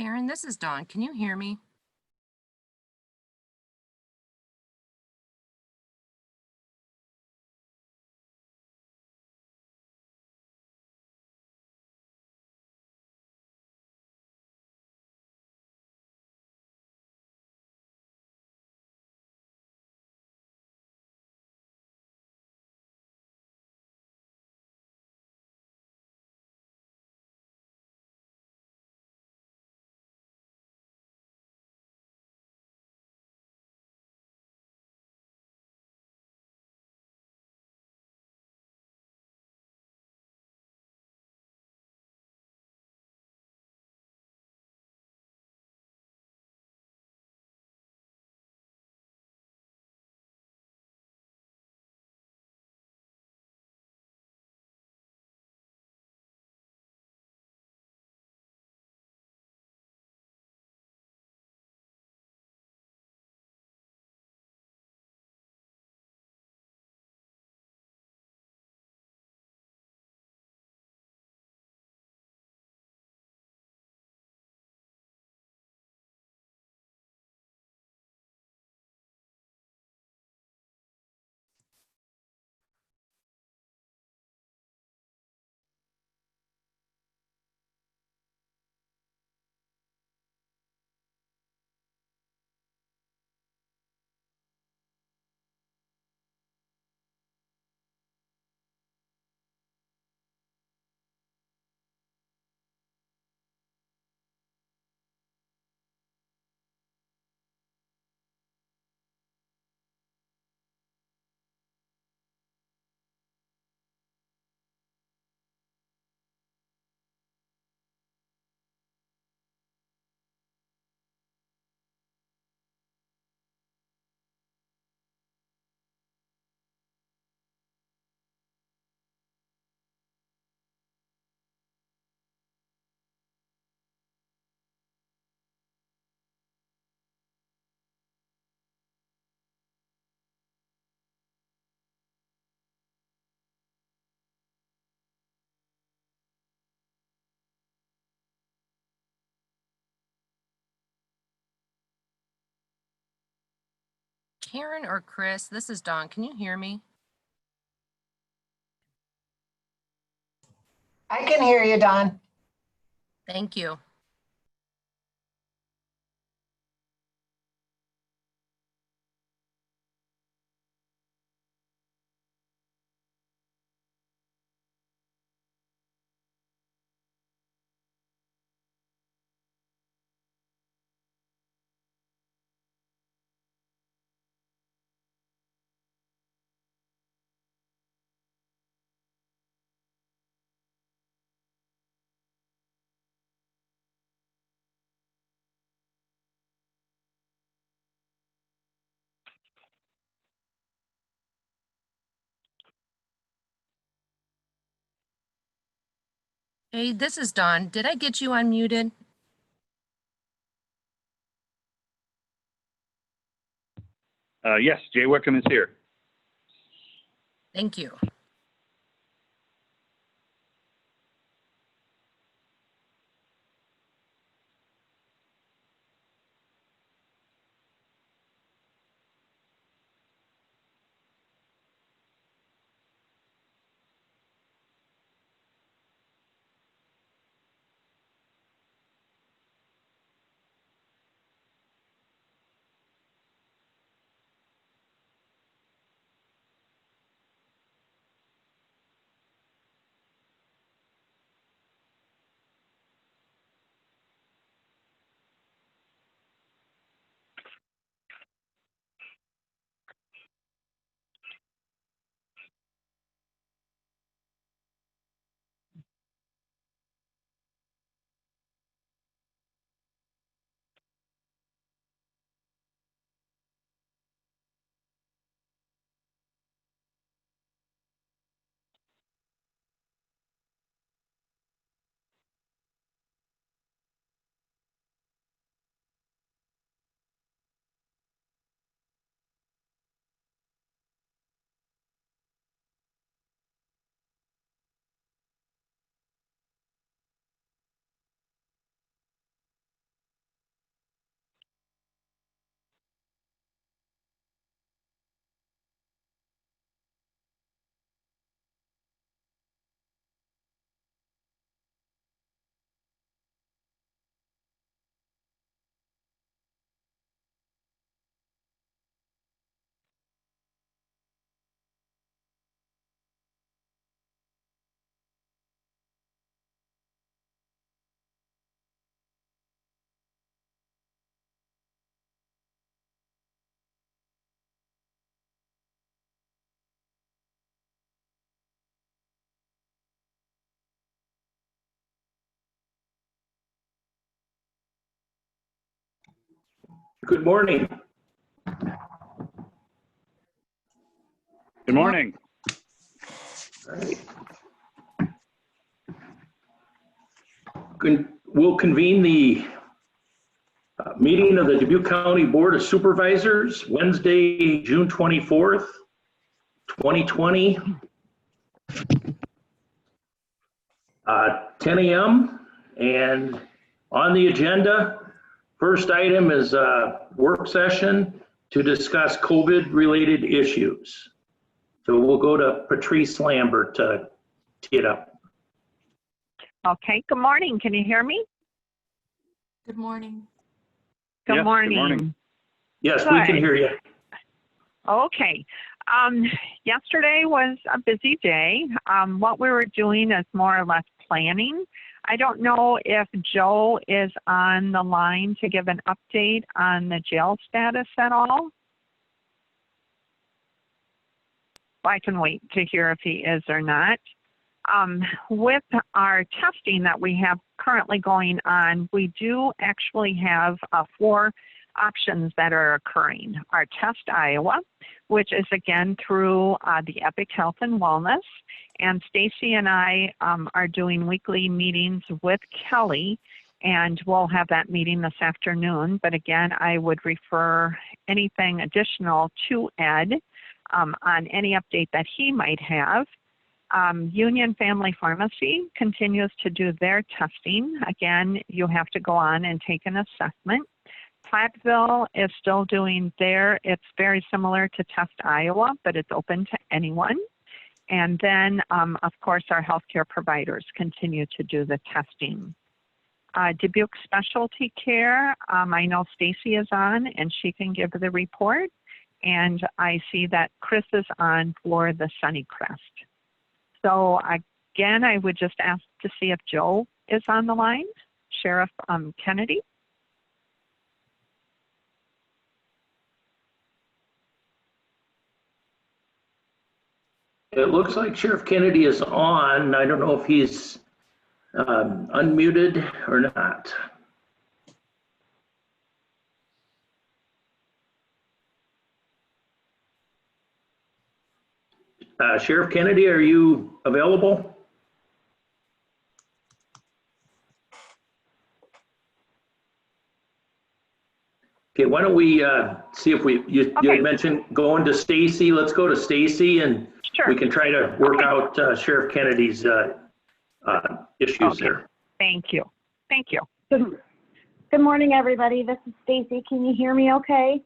Karen, this is Dawn. Can you hear me? Karen or Chris, this is Dawn. Can you hear me? I can hear you, Dawn. Thank you. Hey, this is Dawn. Did I get you unmuted? Yes, Jay Wickham is here. Thank you. Good morning. Good morning. All right. We'll convene the meeting of the Dubuque County Board of Supervisors, Wednesday, June 24th, 2020, 10 a.m. And on the agenda, first item is a work session to discuss COVID-related issues. So we'll go to Patrice Lambert to tee it up. Okay, good morning. Can you hear me? Good morning. Good Yes, morning. good morning. Yes, we can Good. hear you. Okay. Yesterday was a busy day. What we were doing is more or less planning. I don't know if Joe is on the line to give an update on the jail status at all. I can wait to hear if he is or not. With our testing that we have currently going on, we do actually have 4 options that are occurring. Our Test Iowa, which is again through the Epic Health and Wellness, and Stacy and I are doing weekly meetings with Kelly, and we'll have that meeting this afternoon. But again, I would refer anything additional to Ed on any update that he might have. Union Family Pharmacy continues to do their testing. Again, you have to go on and take an assessment. Platteville is still doing their, it's very similar to Test Iowa, but it's open to anyone. And then, of course, our healthcare providers continue to do the testing. Dubuque Specialty Care, I know Stacy is on and she can give the report. And I see that Chris is on for the Sunnycrest. So again, I would just ask to see if Joe is on the line, Sheriff Kennedy. It looks like Sheriff Kennedy is on. I don't know if he's unmuted or not. Sheriff Kennedy, are you available? Okay, why don't we see if you had mentioned going to Stacy. Let's go to Stacy and Sure. we can try to work out Sheriff Kennedy's issues there. Thank you. Thank you. Good morning, everybody. This is Stacy. Can you hear me okay?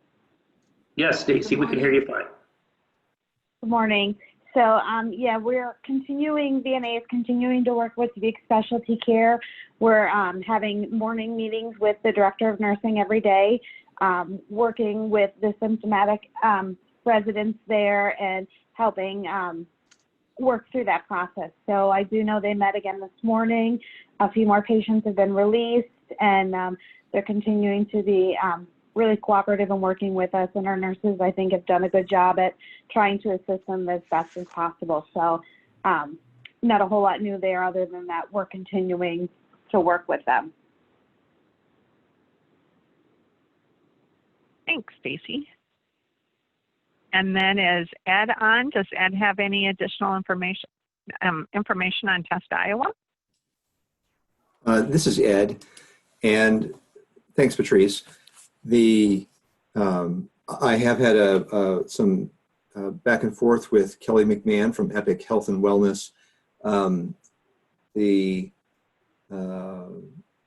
Yes, Stacy, we can hear you fine. Good morning. So, yeah, we're continuing, VNA is continuing to work with Dubuque Specialty Care. We're having morning meetings with the Director of Nursing every day, working with the symptomatic residents there and helping work through that process. So I do know they met again this morning. A few more patients have been released, and they're continuing to be really cooperative and working with us, and our nurses, I think, have done a good job at trying to assist them as best as possible. So not a whole lot new there other than that we're continuing to work with them. Thanks, Stacy. And then is Ed on? Does Ed have any additional information on Test Iowa? This is Ed, and thanks, Patrice. I have had some back and forth with Kelly McMahon from Epic Health and Wellness. The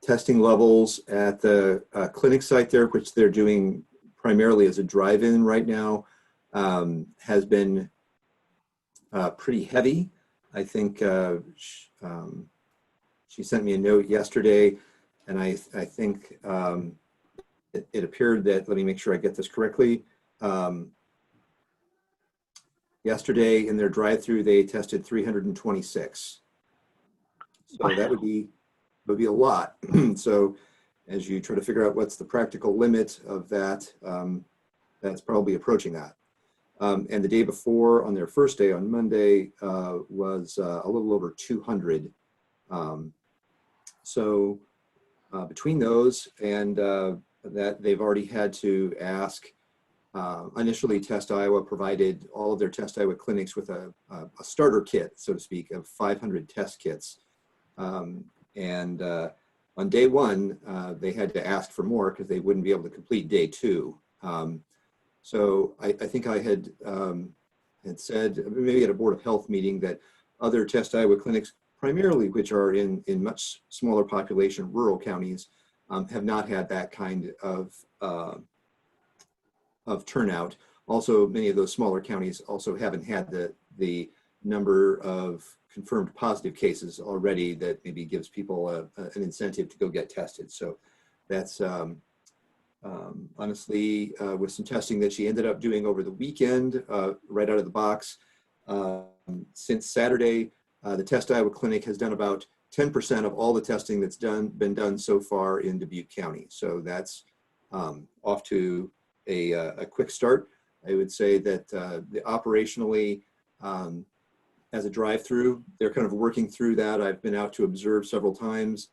testing levels at the clinic site there, which they're doing primarily as a drive-in right now, has been pretty heavy. I think she sent me a note yesterday, and I think it appeared that, let me make sure I get this correctly. Yesterday in their drive-through, they tested 326. So that would be a lot. So as you try to figure out what's the practical limit of that, that's probably approaching that. And the day before, on their first day, on Monday, was a little over 200. So between those and that they've already had to ask. Initially, Test Iowa provided all of their Test Iowa clinics with a starter kit, so to speak, of 500 test kits. And on day one, they had to ask for more because they wouldn't be able to complete day two. So I think I had said, maybe at a Board of Health meeting, that other Test Iowa clinics, primarily which are in much smaller population rural counties, have not had that kind of turnout. Also, many of those smaller counties also haven't had the number of confirmed positive cases already that maybe gives people an incentive to go get tested. So that's honestly, with some testing that she ended up doing over the weekend, right out of the box. Since Saturday, the Test Iowa Clinic has done about 10% of all the testing that's been done so far in Dubuque County. So that's off to a quick start. I would say that operationally, as a drive-through, they're kind of working through that. I've been out to observe several times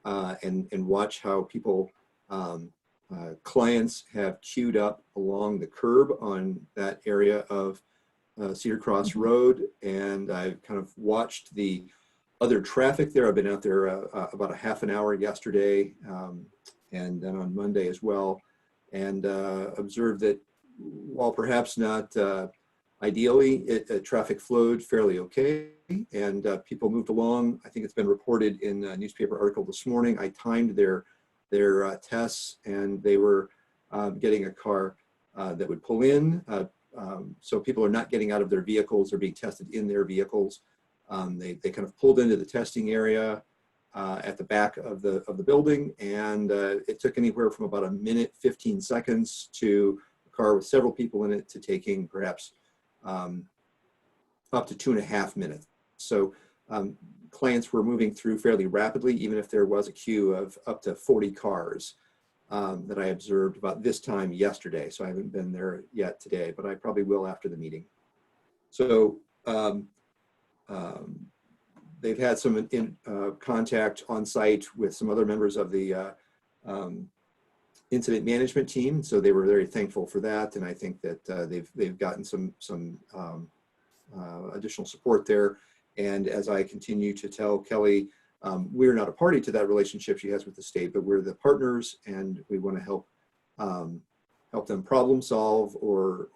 and watch how people, clients have queued up along the curb on that area of Cedar Cross Road. And I've kind of watched the other traffic there. I've been out there about a half an hour yesterday and then on Monday as well. And observed that while perhaps not ideally, traffic flowed fairly okay, and people moved along. I think it's been reported in a newspaper article this morning. I timed their tests, and they were getting a car that would pull in. So people are not getting out of their vehicles; they're being tested in their vehicles. They kind of pulled into the testing area at the back of the building, and it took anywhere from about a minute, 15 seconds to a car with several people in it to taking perhaps up to 2.5 minutes. So clients were moving through fairly rapidly, even if there was a queue of up to 40 cars that I observed about this time yesterday. So I haven't been there yet today, but I probably will after the meeting. So they've had some contact on site with some other members of the incident management team, so they were very thankful for that, and I think that they've gotten some additional support there. And as I continue to tell Kelly, we're not a party to that relationship she has with the state, but we're the partners, and we want to help them problem solve or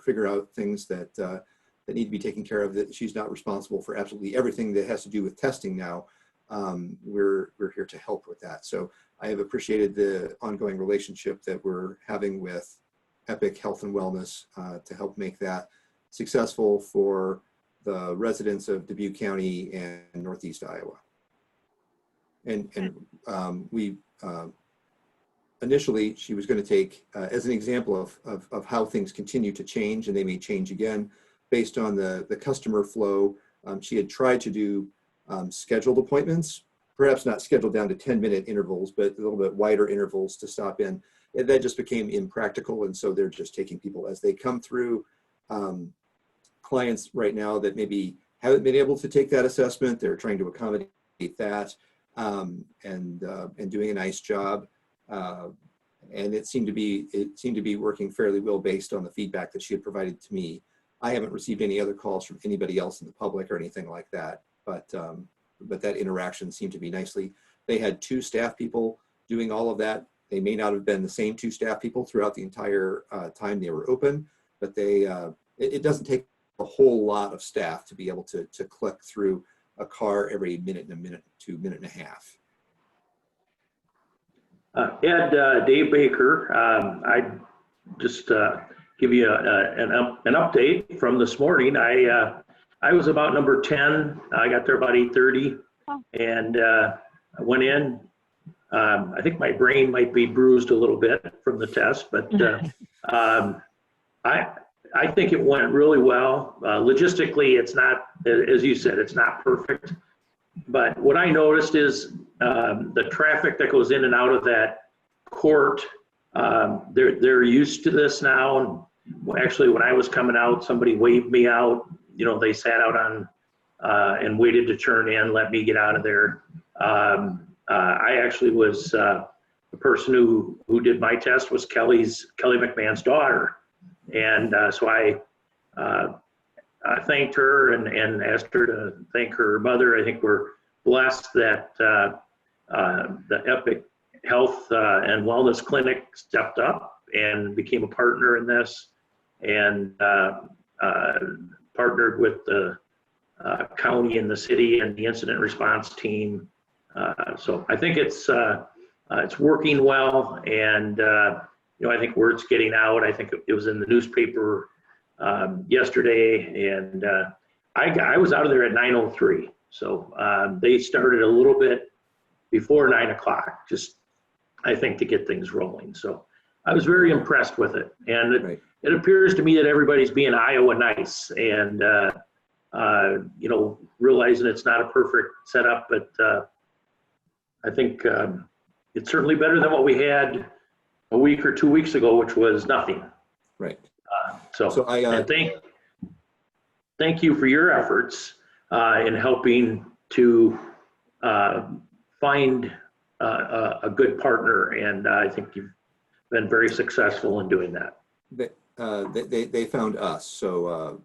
figure out things that need to be taken care of. That she's not responsible for absolutely everything that has to do with testing now. We're here to help with that. So I have appreciated the ongoing relationship that we're having with Epic Health and Wellness to help make that successful for the residents of Dubuque County and Northeast Iowa. And we initially, she was going to take as an example of how things continue to change, and they may change again based on the customer flow. She had tried to do scheduled appointments, perhaps not scheduled down to 10-minute intervals, but a little bit wider intervals to stop in. And that just became impractical. And so they're just taking people as they come through. Clients right now that maybe haven't been able to take that assessment, they're trying to accommodate that and doing a nice job. And it seemed to be working fairly well based on the feedback that she had provided to me. I haven't received any other calls from anybody else in the public or anything like that, but that interaction seemed to be nicely. They had 2 staff people doing all of that. They may not have been the same 2 staff people throughout the entire time they were open, but it doesn't take a whole lot of staff to be able to click through a car every minute to minute and a half. Ed, Dave Baker, I just give you an update from this morning. I was about number 10. I got there about 8:30, and I went in. I think my brain might be bruised a little bit from the test, but I think it went really well. Logistically, it's not, as you said, it's not perfect. But what I noticed is the traffic that goes in and out of that court, they're used to this now. And actually, when I was coming out, somebody waved me out. You know, they sat out on and waited to turn in, let me get out of there. I actually was the person who did my test was Kelly McMahon's daughter. And so I thanked her and asked her to thank her mother. I think we're blessed that the Epic Health and Wellness Clinic stepped up and became a partner in this, and partnered with the county and the city and the incident response team. So I think it's working well, and I think word's getting out. I think it was in the newspaper yesterday, and I was out of there at 9:03. So they started a little bit before 9 o'clock, just I think to get things rolling. So I was very impressed with it, and it appears to me that everybody's being Iowa nice, and realizing it's not a perfect setup, but I think it's certainly better than what we had a week or 2 weeks ago, which was nothing. Right. So I and thank you for your efforts in helping to find a good partner, and I think you've been very successful in doing that. They found us. So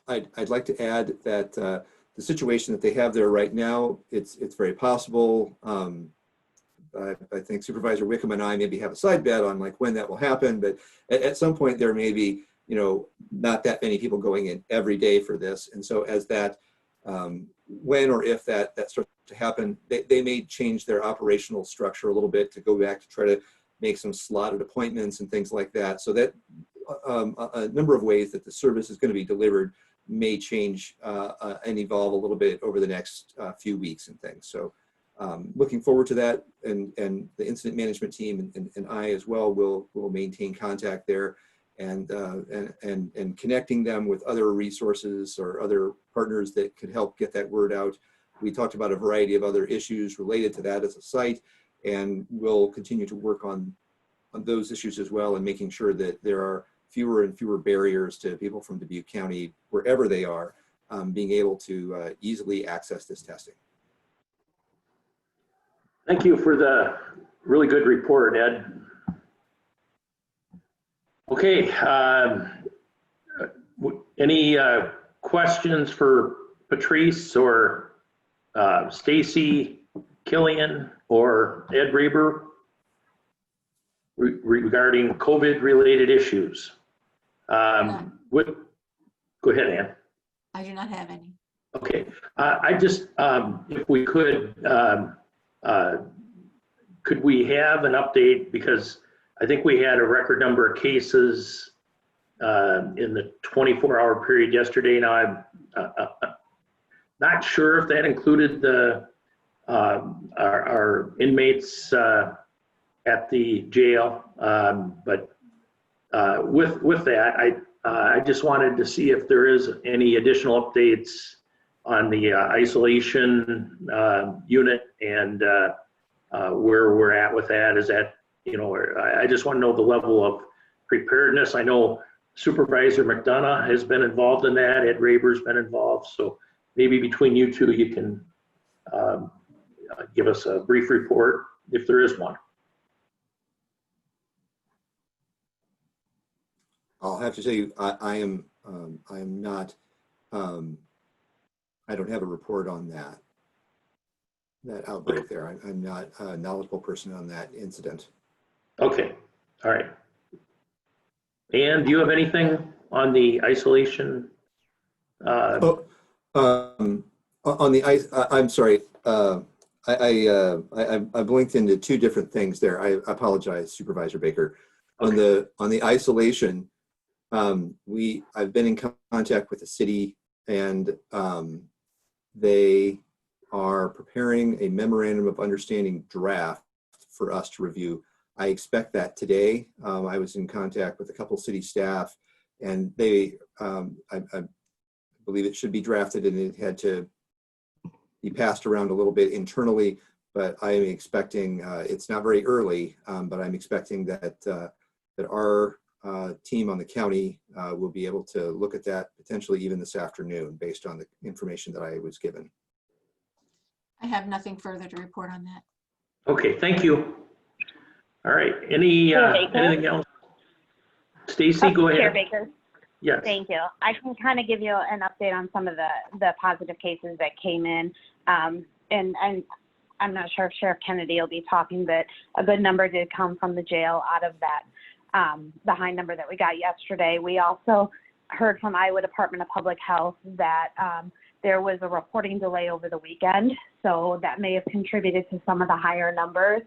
I'd like to add that the situation that they have there right now, it's very possible. I think Supervisor Wickham and I maybe have a side bet on like when that will happen, but at some point there may be, not that many people going in every day for this. And so as that, when or if that starts to happen, they may change their operational structure a little bit to go back to try to make some slotted appointments and things like that. So that a number of ways that the service is going to be delivered may change and evolve a little bit over the next few weeks and things. So looking forward to that, and the incident management team and I as well will maintain contact there, and connecting them with other resources or other partners that could help get that word out. We talked about a variety of other issues related to that as a site, and we'll continue to work on those issues as well, and making sure that there are fewer and fewer barriers to people from Dubuque County, wherever they are, being able to easily access this testing. Thank you for the really good report, Ed. Okay, any questions for Patrice or Stacy Killian or Ed Reber regarding COVID-related issues? Go ahead, Ann. I do not have any. Okay, I just, if we could we have an update, because I think we had a record number of cases in the 24-hour period yesterday. Now I'm not sure if that included the our inmates at the jail, but with that, I just wanted to see if there is any additional updates on the isolation unit, and where we're at with that. Is that, I just want to know the level of preparedness. I know Supervisor McDonough has been involved in that. Ed Raber's been involved. So maybe between you two, you can give us a brief report if there is one. I'll have to tell you, I am not, I don't have a report on that outbreak there. I'm not a knowledgeable person on that incident. Okay, all right. And do you have anything on the isolation? On the ice, I'm sorry. I blinked into two different things there. I apologize, Supervisor Baker. Okay. On the isolation, I've been in contact with the city, and they are preparing a memorandum of understanding draft for us to review. I expect that today. I was in contact with a couple city staff, and they, I believe it should be drafted, and it had to be passed around a little bit internally, but I am expecting, it's not very early, but I'm expecting that our team on the county will be able to look at that potentially even this afternoon based on the information that I was given. I have nothing further to report on that. Okay, thank you. All right, any, Chair Baker? anything else? Stacy, go Chair ahead. Baker, Yes. thank you. I can kind of give you an update on some of the positive cases that came in. And I'm not sure if Sheriff Kennedy will be talking, but a good number did come from the jail out of that, the high number that we got yesterday. We also heard from Iowa Department of Public Health that there was a reporting delay over the weekend, so that may have contributed to some of the higher numbers.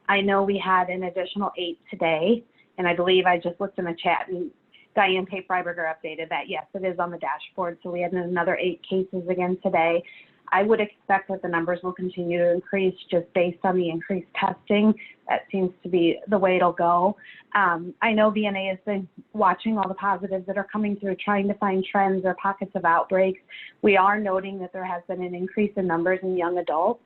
I know we had an additional 8 today, and I believe I just looked in the chat and Diane Tate-Freiberger updated that. Yes, it is on the dashboard, so we had another 8 cases again today. I would expect that the numbers will continue to increase just based on the increased testing. That seems to be the way it'll go. I know VNA has been watching all the positives that are coming through, trying to find trends or pockets of outbreaks. We are noting that there has been an increase in numbers in young adults.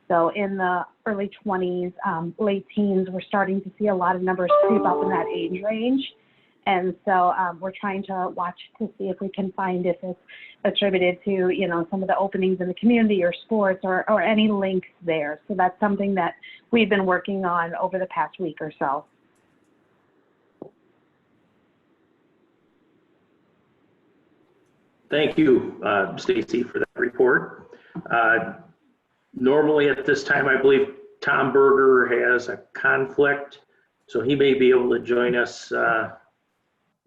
So in the early 20s, late teens, we're starting to see a lot of numbers creep up in that age range. And so we're trying to watch to see if we can find if it's attributed to, you know, some of the openings in the community or sports or any links there. So that's something that we've been working on over the past week or so. Thank you, Stacy, for that report. Normally at this time, I believe Tom Berger has a conflict, so he may be able to join us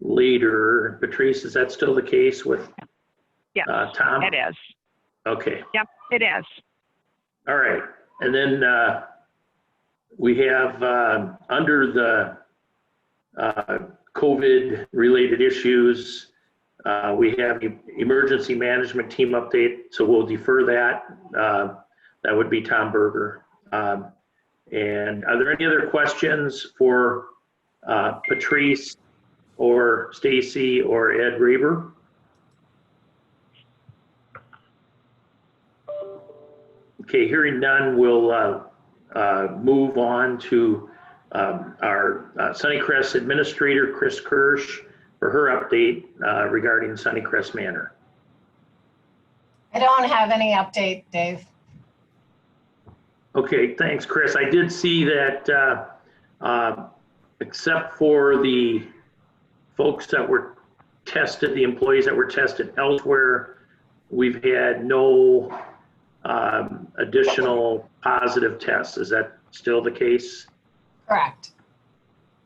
later. Patrice, is that still the case with Yes, Tom? it is. Okay. Yep, it is. All right. And then we have under the COVID-related issues, we have emergency management team update, so we'll defer that. That would be Tom Berger. And are there any other questions for Patrice or Stacy or Ed Reber? Okay, hearing none, we'll move on to our Sunnycrest Administrator, Chris Kirsch, for her update regarding Sunnycrest Manor. I don't have any update, Dave. Okay, thanks, Chris. I did see that except for the folks that were tested, the employees that were tested elsewhere, we've had no additional positive tests. Is that still the case? Correct.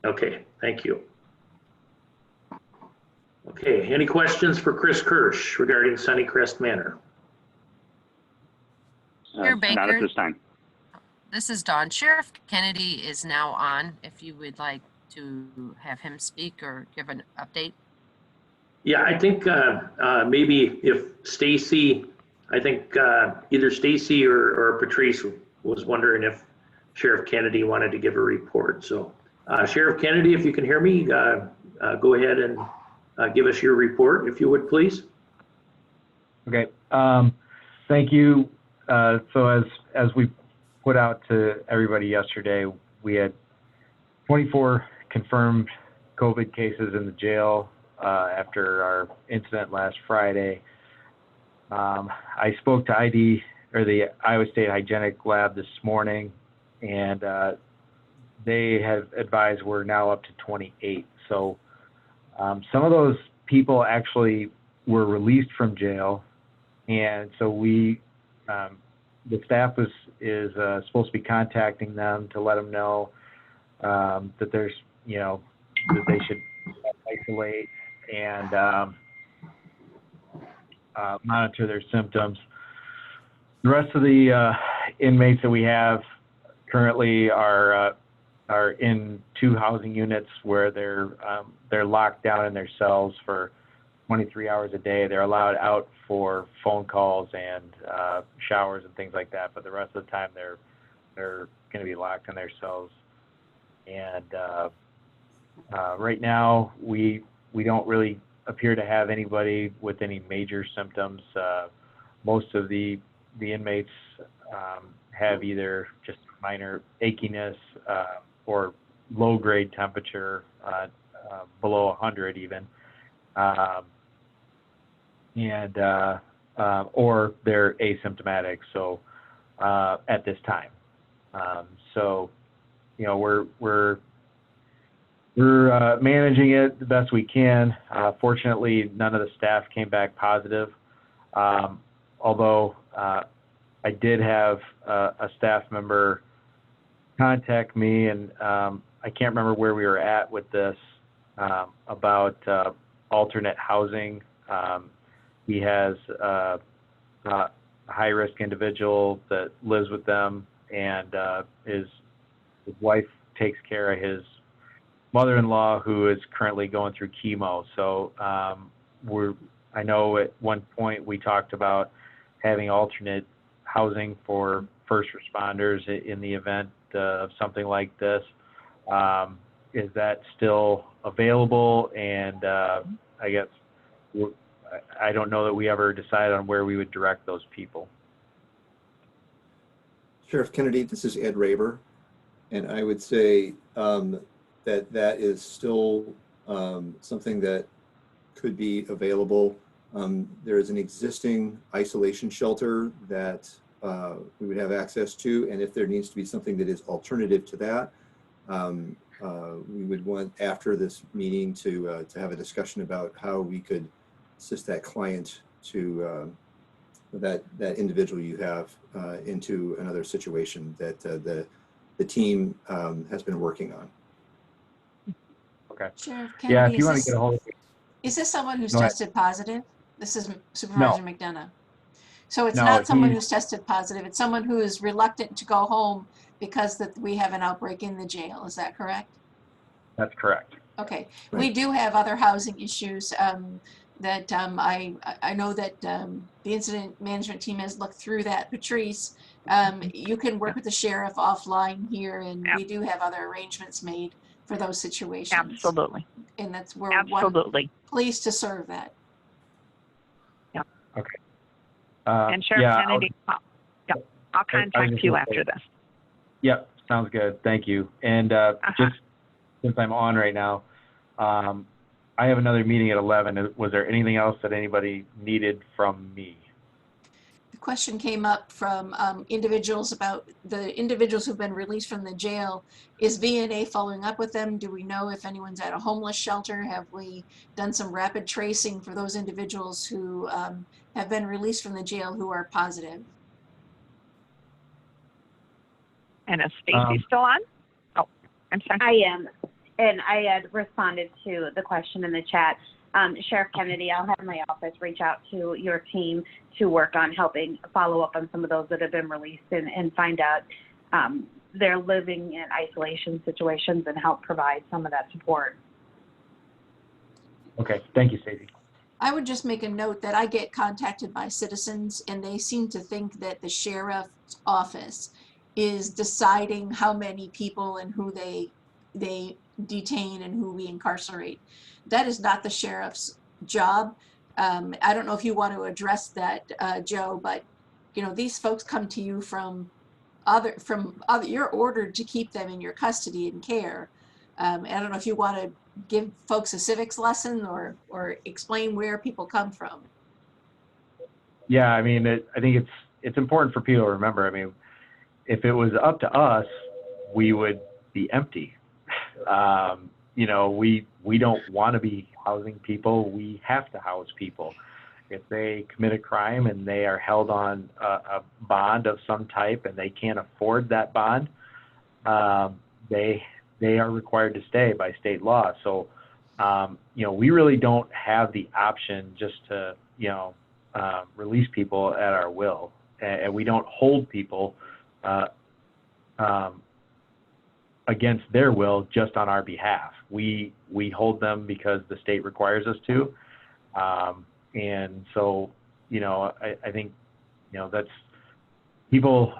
Okay, thank you. Okay, any questions for Chris Kirsch regarding Sunnycrest Manor? Chair Not at Baker. this time. This is Dawn. Sheriff Kennedy is now on, if you would like to have him speak or give an update. Yeah, I think maybe if Stacy, I think either Stacy or Patrice was wondering if Sheriff Kennedy wanted to give a report. So Sheriff Kennedy, if you can hear me, go ahead and give us your report, if you would, please. Okay, thank you. So as we put out to everybody yesterday, we had 24 confirmed COVID cases in the jail after our incident last Friday. I spoke to the Iowa State Hygienic Lab this morning, and they have advised we're now up to 28. So some of those people actually were released from jail, and so the staff is supposed to be contacting them to let them know that there's, you know, that they should isolate and monitor their symptoms. The rest of the inmates that we have currently are in 2 housing units where they're locked down in their cells for 23 hours a day. They're allowed out for phone calls and showers and things like that, but the rest of the time they're going to be locked in their cells. And right now we don't really appear to have anybody with any major symptoms. Most of the inmates have either just minor achiness or low-grade temperature below 100 even. Or they're asymptomatic, so at this time. So you know, we're managing it the best we can. Fortunately, none of the staff came back positive. Although I did have a staff member contact me, and I can't remember where we were at with this, about alternate housing. He has a high-risk individual that lives with them, and his wife takes care of his mother-in-law, who is currently going through chemo. So I know at one point we talked about having alternate housing for first responders in the event of something like this. Is that still available? And I guess I don't know that we ever decided on where we would direct those people. Sheriff Kennedy, this is Ed Raber, and I would say that is still something that could be available. There is an existing isolation shelter that we would have access to, and if there needs to be something that is alternative to that, we would want, after this meeting, to have a discussion about how we could assist that client to that individual you have into another situation that the team has been working on. Okay. Sheriff Yeah, Kennedy, if you want to get a hold of me. is this someone who's Go ahead. tested positive? This is Supervisor McDonough. So it's No, not someone he's- who's tested positive. It's someone who is reluctant to go home because we have an outbreak in the jail. Is that correct? That's correct. Okay. Right. We do have other housing issues that I know that the incident management team has looked through that. Patrice, you can work with the sheriff offline here, and we do have other arrangements made for those situations. Absolutely. And that's we're Absolutely. pleased to serve that. And Sheriff yeah, Kennedy, I'll contact you after this. Yep, sounds good. Thank you. And just since I'm on right now, I have another meeting at 11. Was there anything else that anybody needed from me? The question came up from individuals about the individuals who've been released from the jail. Is VNA following up with them? Do we know if anyone's at a homeless shelter? Have we done some rapid tracing for those individuals who have been released from the jail who are positive? And is Stacy still on? Oh, I'm sorry. I am, and I had responded to the question in the chat. Sheriff Kennedy, I'll have my office reach out to your team to work on helping follow up on some of those that have been released and find out their living in isolation situations and help provide some of that support. Okay, thank you, Stacey. I would just make a note that I get contacted by citizens, and they seem to think that the sheriff's office is deciding how many people and who they detain and who we incarcerate. That is not the sheriff's job. I don't know if you want to address that, Joe, but you know, these folks come to you from other, you're ordered to keep them in your custody and care. I don't know if you want to give folks a civics lesson or explain where people come from. Yeah, I mean, I think it's important for people to remember. I mean, if it was up to us, we would be empty. You know, we don't want to be housing people. We have to house people. If they commit a crime and they are held on a bond of some type and they can't afford that bond, they are required to stay by state law. So, you know, we really don't have the option just to, you know, release people at our will, and we don't hold people against their will just on our behalf. We hold them because the state requires us to. And so, you know, I think, you know, that's, people,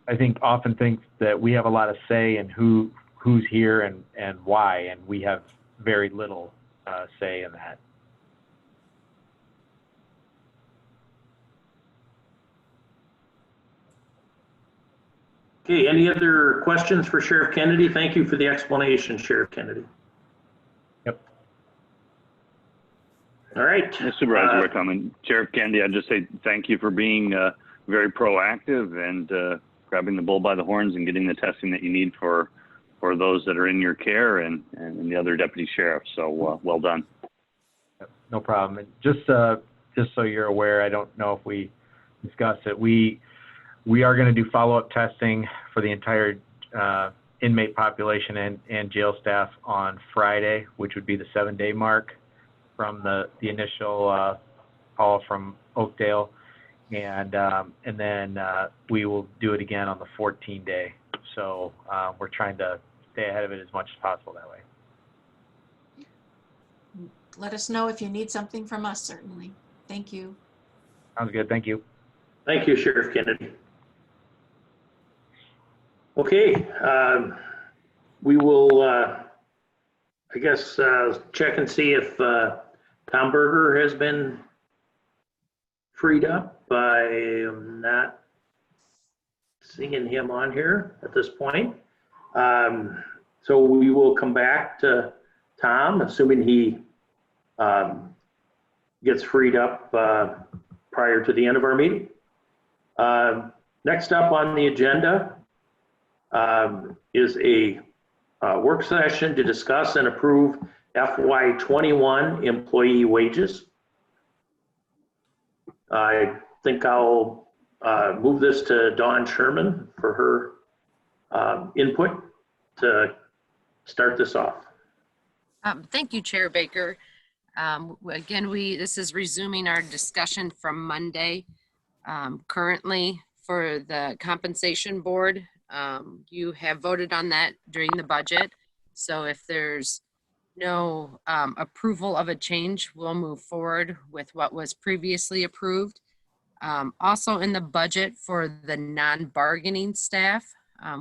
I think, often think that we have a lot of say in who's here and why, and we have very little say in that. Okay, any other questions for Sheriff Kennedy? Thank you for the explanation, Sheriff Kennedy. Yep. All right. Supervisor Wickham and Sheriff Kennedy, I'd just say thank you for being very proactive and grabbing the bull by the horns and getting the testing that you need for for those that are in your care and the other deputy sheriffs. So well done. No problem. And just so you're aware, I don't know if we discussed it. We are going to do follow-up testing for the entire inmate population and jail staff on Friday, which would be the 7-day mark from the initial call from Oakdale, and then we will do it again on the 14-day. So we're trying to stay ahead of it as much as possible that way. Let us know if you need something from us, certainly. Thank you. Sounds good. Thank you. Thank you, Sheriff Kennedy. Okay, we will, I guess, check and see if Tom Berger has been freed up. I am not seeing him on here at this point. So we will come back to Tom, assuming he gets freed up prior to the end of our meeting. Next up on the agenda is a work session to discuss and approve FY21 employee wages. I think I'll move this to Dawn Sherman for her input to start this off. Thank you, Chair Baker. Again, this is resuming our discussion from Monday. Currently, for the compensation board, you have voted on that during the budget. So if there's no approval of a change, we'll move forward with what was previously approved. Also in the budget for the non-bargaining staff,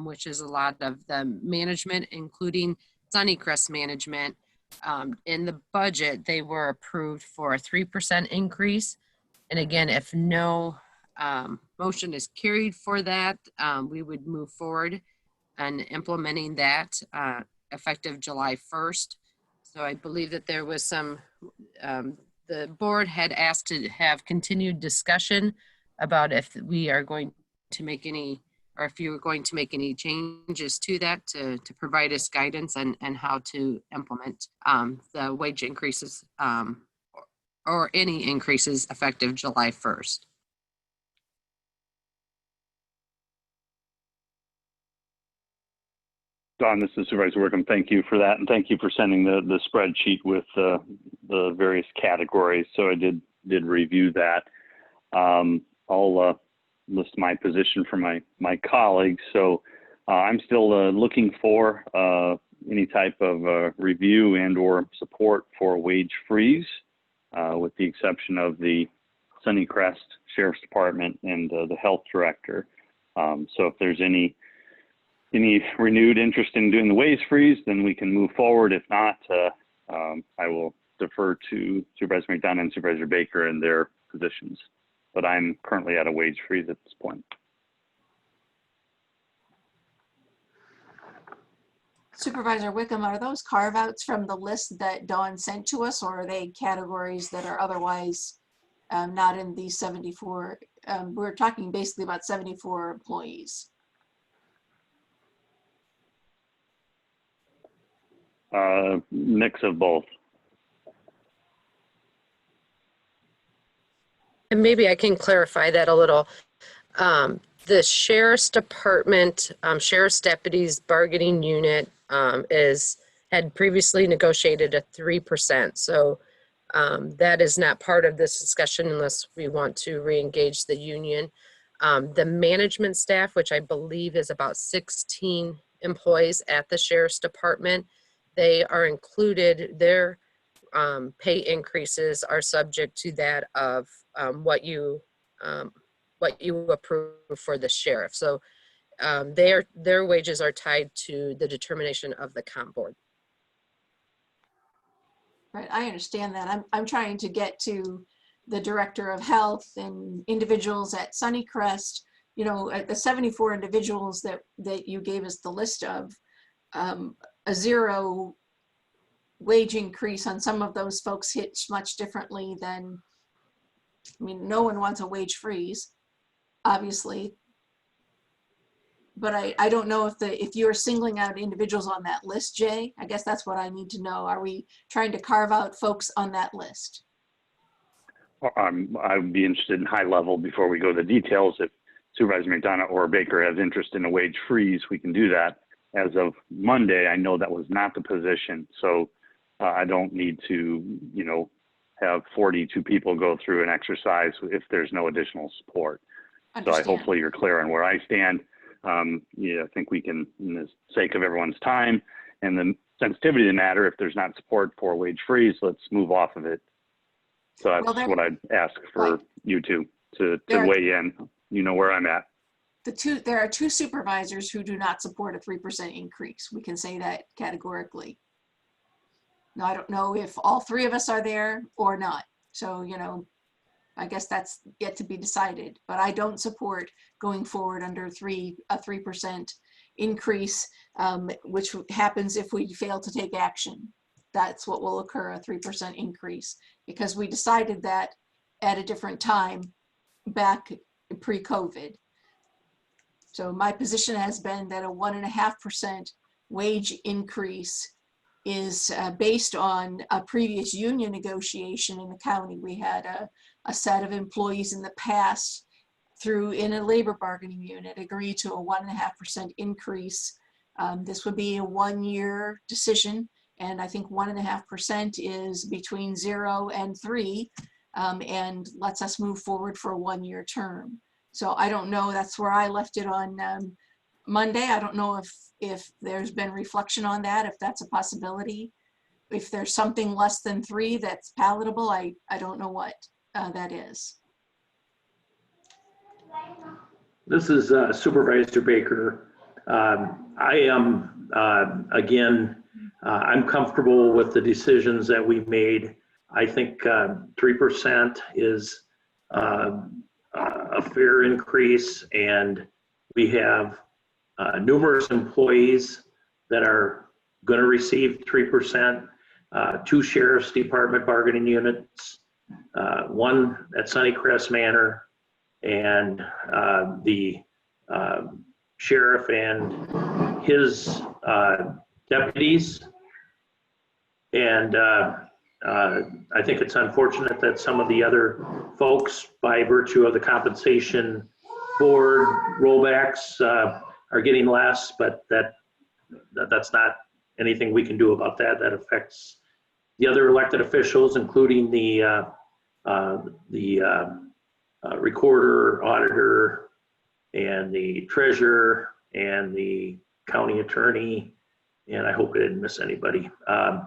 which is a lot of the management, including Sunnycrest management, in the budget, they were approved for a 3% increase. And again, if no motion is carried for that, we would move forward and implementing that effective July 1st. So I believe that there was some, the board had asked to have continued discussion about if we are going to make any, or if you were going to make any changes to that to provide us guidance and how to implement the wage increases or any increases effective July 1st. Don, this is Supervisor Wickham. Thank you for that, and thank you for sending the spreadsheet with the various categories. So I did review that. I'll list my position for my colleagues. So I'm still looking for any type of review and or support for wage freeze, with the exception of the Sunnycrest Sheriff's Department and the Health Director. So if there's any renewed interest in doing the wage freeze, then we can move forward. If not, I will defer to Supervisor McDonough and Supervisor Baker in their positions. But I'm currently at a wage freeze at this point. Supervisor Wickham, are those carve-outs from the list that Dawn sent to us, or are they categories that are otherwise not in these 74? We're talking basically about 74 employees. Mix of both. And maybe I can clarify that a little. The Sheriff's Department, Sheriff's Deputies Bargaining Unit had previously negotiated a 3%. So that is not part of this discussion unless we want to re-engage the union. The management staff, which I believe is about 16 employees at the Sheriff's Department, they are included, their pay increases are subject to that of what you approve for the sheriff. So their wages are tied to the determination of the comp board. Right, I understand that. I'm trying to get to the director of health and individuals at Sunnycrest. You know, the 74 individuals that you gave us the list of, a zero wage increase on some of those folks hits much differently than, I mean, no one wants a wage freeze, obviously. but I don't know if you're singling out individuals on that list, Jay. I guess that's what I need to know. Are we trying to carve out folks on that list? I would be interested in high level before we go to the details. If Supervisor McDonough or Baker has interest in a wage freeze, we can do that. As of Monday, I know that was not the position. So I don't need to, have 42 people go through an exercise if there's no additional support. Understand. So hopefully you're clear on where I stand. I think we can, in the sake of everyone's time and the sensitivity of the matter, if there's not support for a wage freeze, let's move off of it. So that's what I'd ask for you two to weigh in. You know where I'm at. There are two supervisors who do not support a 3% increase. We can say that categorically. Now, I don't know if all three of us are there or not. So, I guess that's yet to be decided, but I don't support going forward under a 3% increase, which happens if we fail to take action. That's what will occur, a 3% increase, because we decided that at a different time back pre-COVID. So my position has been that a 1.5% wage increase is based on a previous union negotiation in the county. We had a set of employees in the past in a labor bargaining unit agreed to a 1.5% increase. This would be a 1-year decision. And I think 1.5% is between 0 and 3 and lets us move forward for a 1-year term. So I don't know, that's where I left it on Monday. I don't know if there's been reflection on that, if that's a possibility. If there's something less than 3 that's palatable, I don't know what that is. This is Supervisor Baker. I am, again, I'm comfortable with the decisions that we made. I think 3% is a fair increase, and we have numerous employees that are going to receive 3%, 2 Sheriff's Department bargaining units, 1 at Sunnycrest Manor, and the sheriff and his deputies. And I think it's unfortunate that some of the other folks, by virtue of the compensation board rollbacks, are getting less, but that's not anything we can do about that. That affects the other elected officials, including the recorder, auditor, and the treasurer, and the county attorney, and I hope I didn't miss anybody. And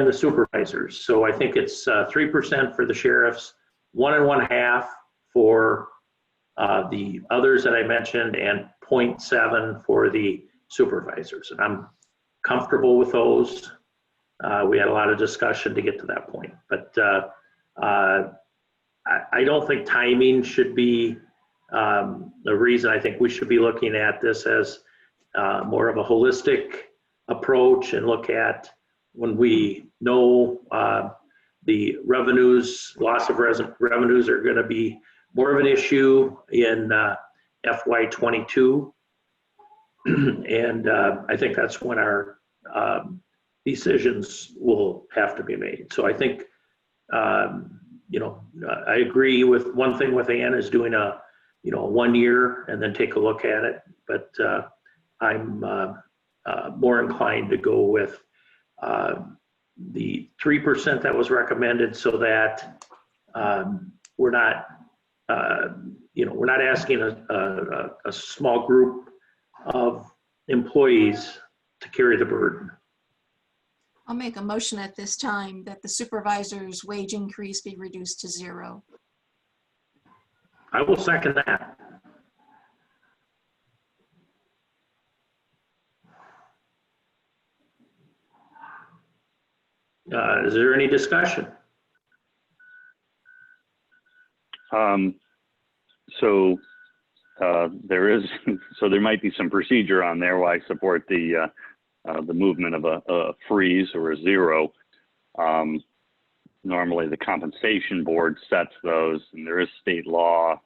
the supervisors. So I think it's 3% for the sheriffs, 1.5% for the others that I mentioned, and 0.7 for the supervisors. And I'm comfortable with those. We had a lot of discussion to get to that point, but I don't think timing should be the reason. I think we should be looking at this as more of a holistic approach and look at when we know the revenues, loss of revenues are going to be more of an issue in FY22. And I think that's when our decisions will have to be made. So I think, I agree with one thing with Ann is doing a 1 year and then take a look at it. But I'm more inclined to go with the 3% that was recommended, so that we're not asking a small group of employees to carry the burden. I'll make a motion at this time that the supervisor's wage increase be reduced to 0. I will second that. Is there any discussion? There might be some procedure on there why I support the movement of a freeze or a 0. Normally the compensation board sets those, and there is state law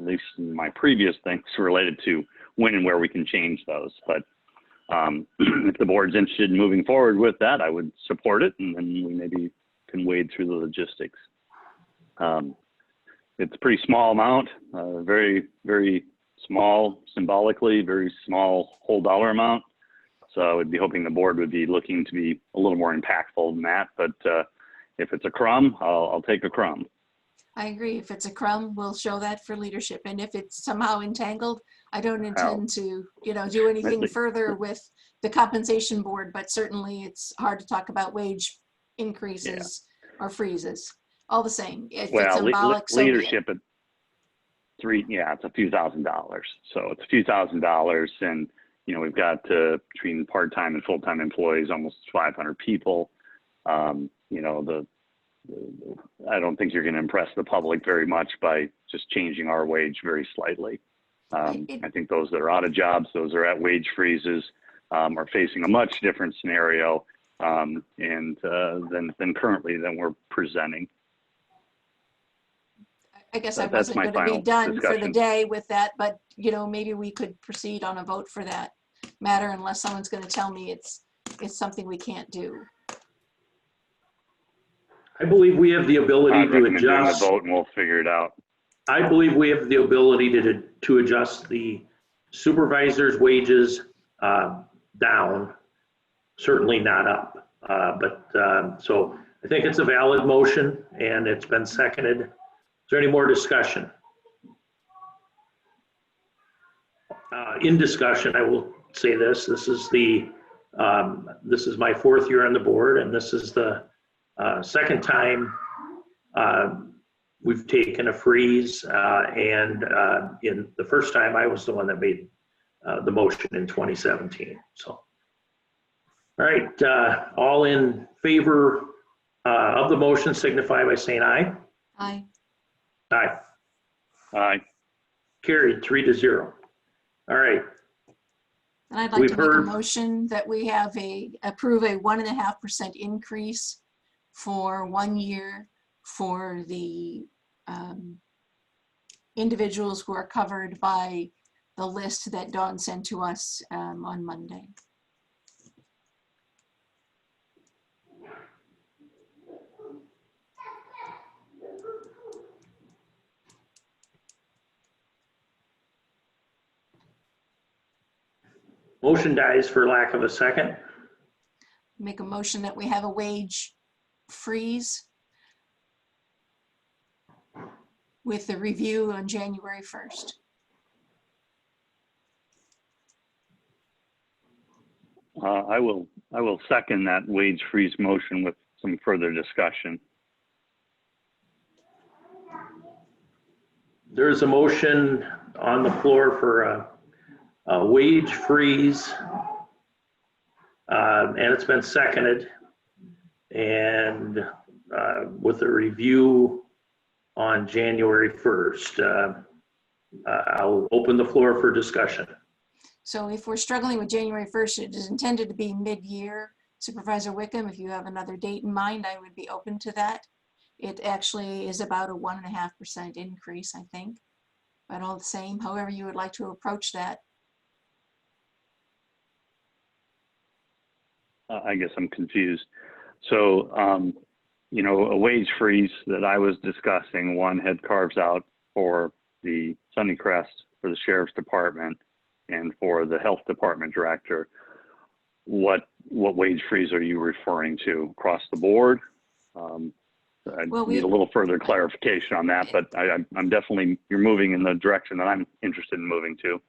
least my previous things related to when and where we can change those. But if the board's interested in moving forward with that, I would support it, and then we maybe can wade through the logistics. It's a pretty small amount, very, very small symbolically, very small whole dollar amount. So I would be hoping the board would be looking to be a little more impactful than that. But if it's a crumb, I'll take a crumb. I agree. If it's a crumb, we'll show that for leadership. And if it's somehow entangled, I don't intend to, do anything further with the compensation board, but certainly it's hard to talk about wage increases or freezes. All the same, if it's symbolic, so be it. Leadership at it's a few $1,000s. So it's a few $1,000s, and we've got between part-time and full-time employees, almost 500 people. I don't think you're going to impress the public very much by just changing our wage very slightly. I think those that are out of jobs, those that are at wage freezes, are facing a much different scenario than currently than we're presenting. I guess I wasn't going to be done for the day with that, but maybe we could proceed on a vote for that matter unless someone's going to tell me it's something we can't do. I believe we have the ability to adjust. A vote and we'll figure it out. I believe we have the ability to adjust the supervisor's wages down, certainly not up. So I think it's a valid motion and it's been seconded. Is there any more discussion? In discussion, I will say this. This is my 4th year on the board, and this is the second time we've taken a freeze, and in the first time I was the one that made the motion in 2017. So, all right, all in favor of the motion signify by saying aye. Aye. Aye. Aye. Carried 3-0. All right. And I'd like to make a motion that we approve a 1.5% increase for 1 year for the individuals who are covered by the list that Dawn sent to us on Monday. Motion dies for lack of a second. Make a motion that we have a wage freeze with the review on January 1st. I will second that wage freeze motion with some further discussion. There's a motion on the floor for a wage freeze, and it's been seconded, and with a review on January 1st. I'll open the floor for discussion. So if we're struggling with January 1st, it is intended to be mid-year. Supervisor Wickham, if you have another date in mind, I would be open to that. It actually is about a 1.5% increase, I think, but all the same, however you would like to approach that. I guess I'm confused. So, a wage freeze that I was discussing, one had carves out for the Sunnycrest, for the Sheriff's Department, and for the Health Department Director. What wage freeze are you referring to? Across the board? I need a little further clarification on that, but I'm definitely, you're moving in the direction that I'm interested in moving to.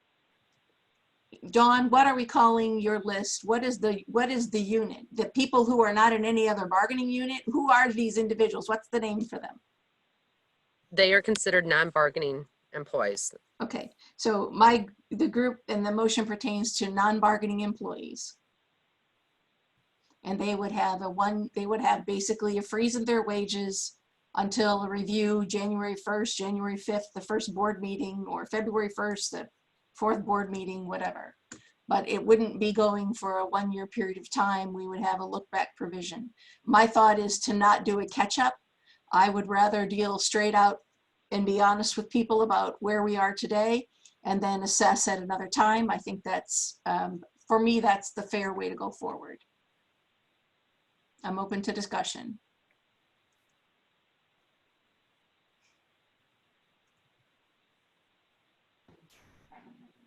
Dawn, what are we calling your list? What is the unit? The people who are not in any other bargaining unit? Who are these individuals? What's the name for them? They are considered non-bargaining employees. Okay, so the group and the motion pertains to non-bargaining employees. And they would have basically a freeze of their wages until a review January 1st, January 5th, the first board meeting, or February 1st, the 4th board meeting, whatever. But it wouldn't be going for a 1-year period of time. We would have a look back provision. My thought is to not do a catch up. I would rather deal straight out and be honest with people about where we are today and then assess at another time. I think that's, for me, that's the fair way to go forward. I'm open to discussion.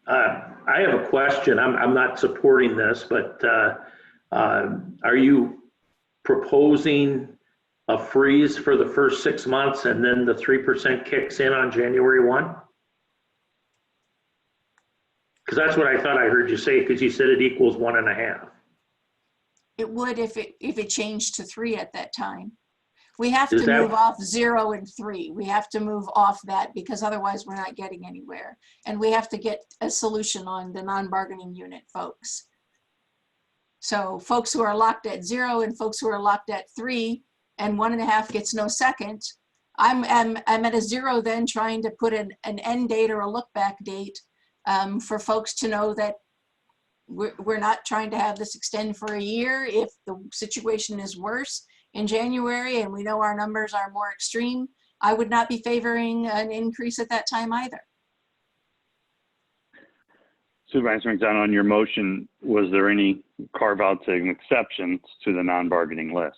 I have a question. I'm not supporting this, but are you proposing a freeze for the first 6 months and then the 3% kicks in on January 1? Because that's what I thought I heard you say, because you said it equals 1.5. It would if it changed to 3 at that time. We have Is to that- move off 0 and 3. We have to move off that because otherwise we're not getting anywhere. And we have to get a solution on the non-bargaining unit folks. So folks who are locked at 0 and folks who are locked at 3 and 1.5 gets no second. I'm at a 0 then trying to put an end date or a look back date for folks to know that we're not trying to have this extend for a year. If the situation is worse in January and we know our numbers are more extreme, I would not be favoring an increase at that time either. Supervisor McDonough, on your motion, was there any carve-outs and exceptions to the non-bargaining list?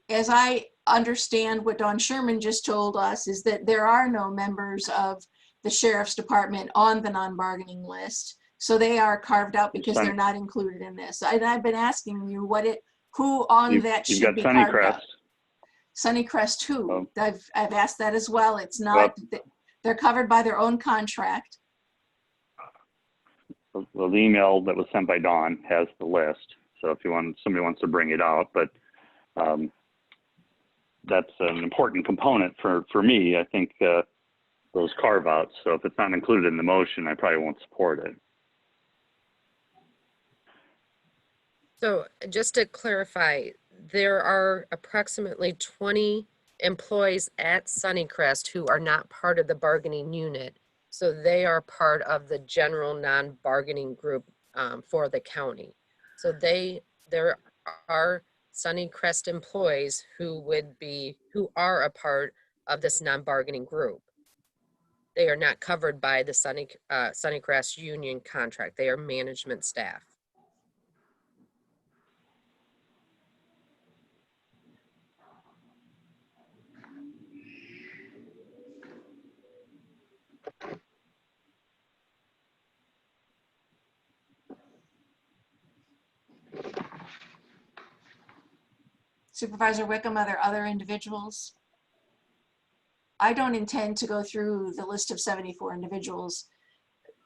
As I understand what Don Sherman just told us is that there are no members of the Sheriff's Department on the non-bargaining list. So they are carved out because they're not included in this. And I've been asking you who on that should be carved out. Sunnycrest who? Oh. I've asked that as well. It's not, they're covered by their own contract. Well, the email that was sent by Dawn has the list. So if somebody wants to bring it out, but that's an important component for me. I think those carve outs. So if it's not included in the motion, I probably won't support it. So just to clarify, there are approximately 20 employees at Sunnycrest who are not part of the bargaining unit. So they are part of the general non-bargaining group for the county. So there are Sunnycrest employees who are a part of this non-bargaining group. They are not covered by the Sunnycrest union contract. They are management staff. Supervisor Wickham, are there other individuals? I don't intend to go through the list of 74 individuals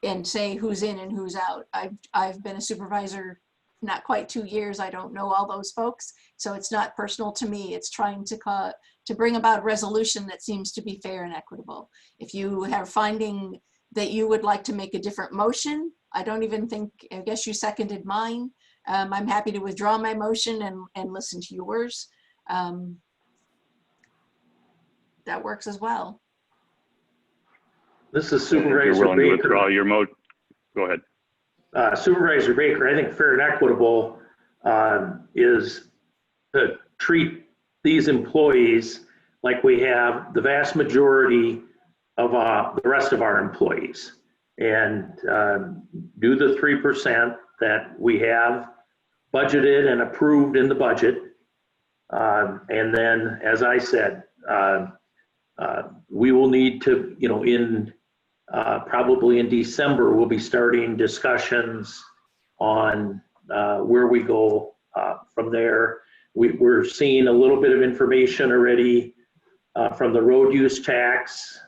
and say who's in and who's out. I've been a supervisor not quite 2 years. I don't know all those folks. So it's not personal to me. It's trying to bring about resolution that seems to be fair and equitable. If you have finding that you would like to make a different motion, I guess you seconded mine. I'm happy to withdraw my motion and listen to yours. That works as well. This is If Supervisor you're willing to Baker. withdraw your motion, go ahead. Supervisor Baker, I think fair and equitable is to treat these employees like we have the vast majority of the rest of our employees, and do the 3% that we have budgeted and approved in the budget. And then, as I said, we will need to, probably in December, we'll be starting discussions on where we go from there. We're seeing a little bit of information already from the road use tax.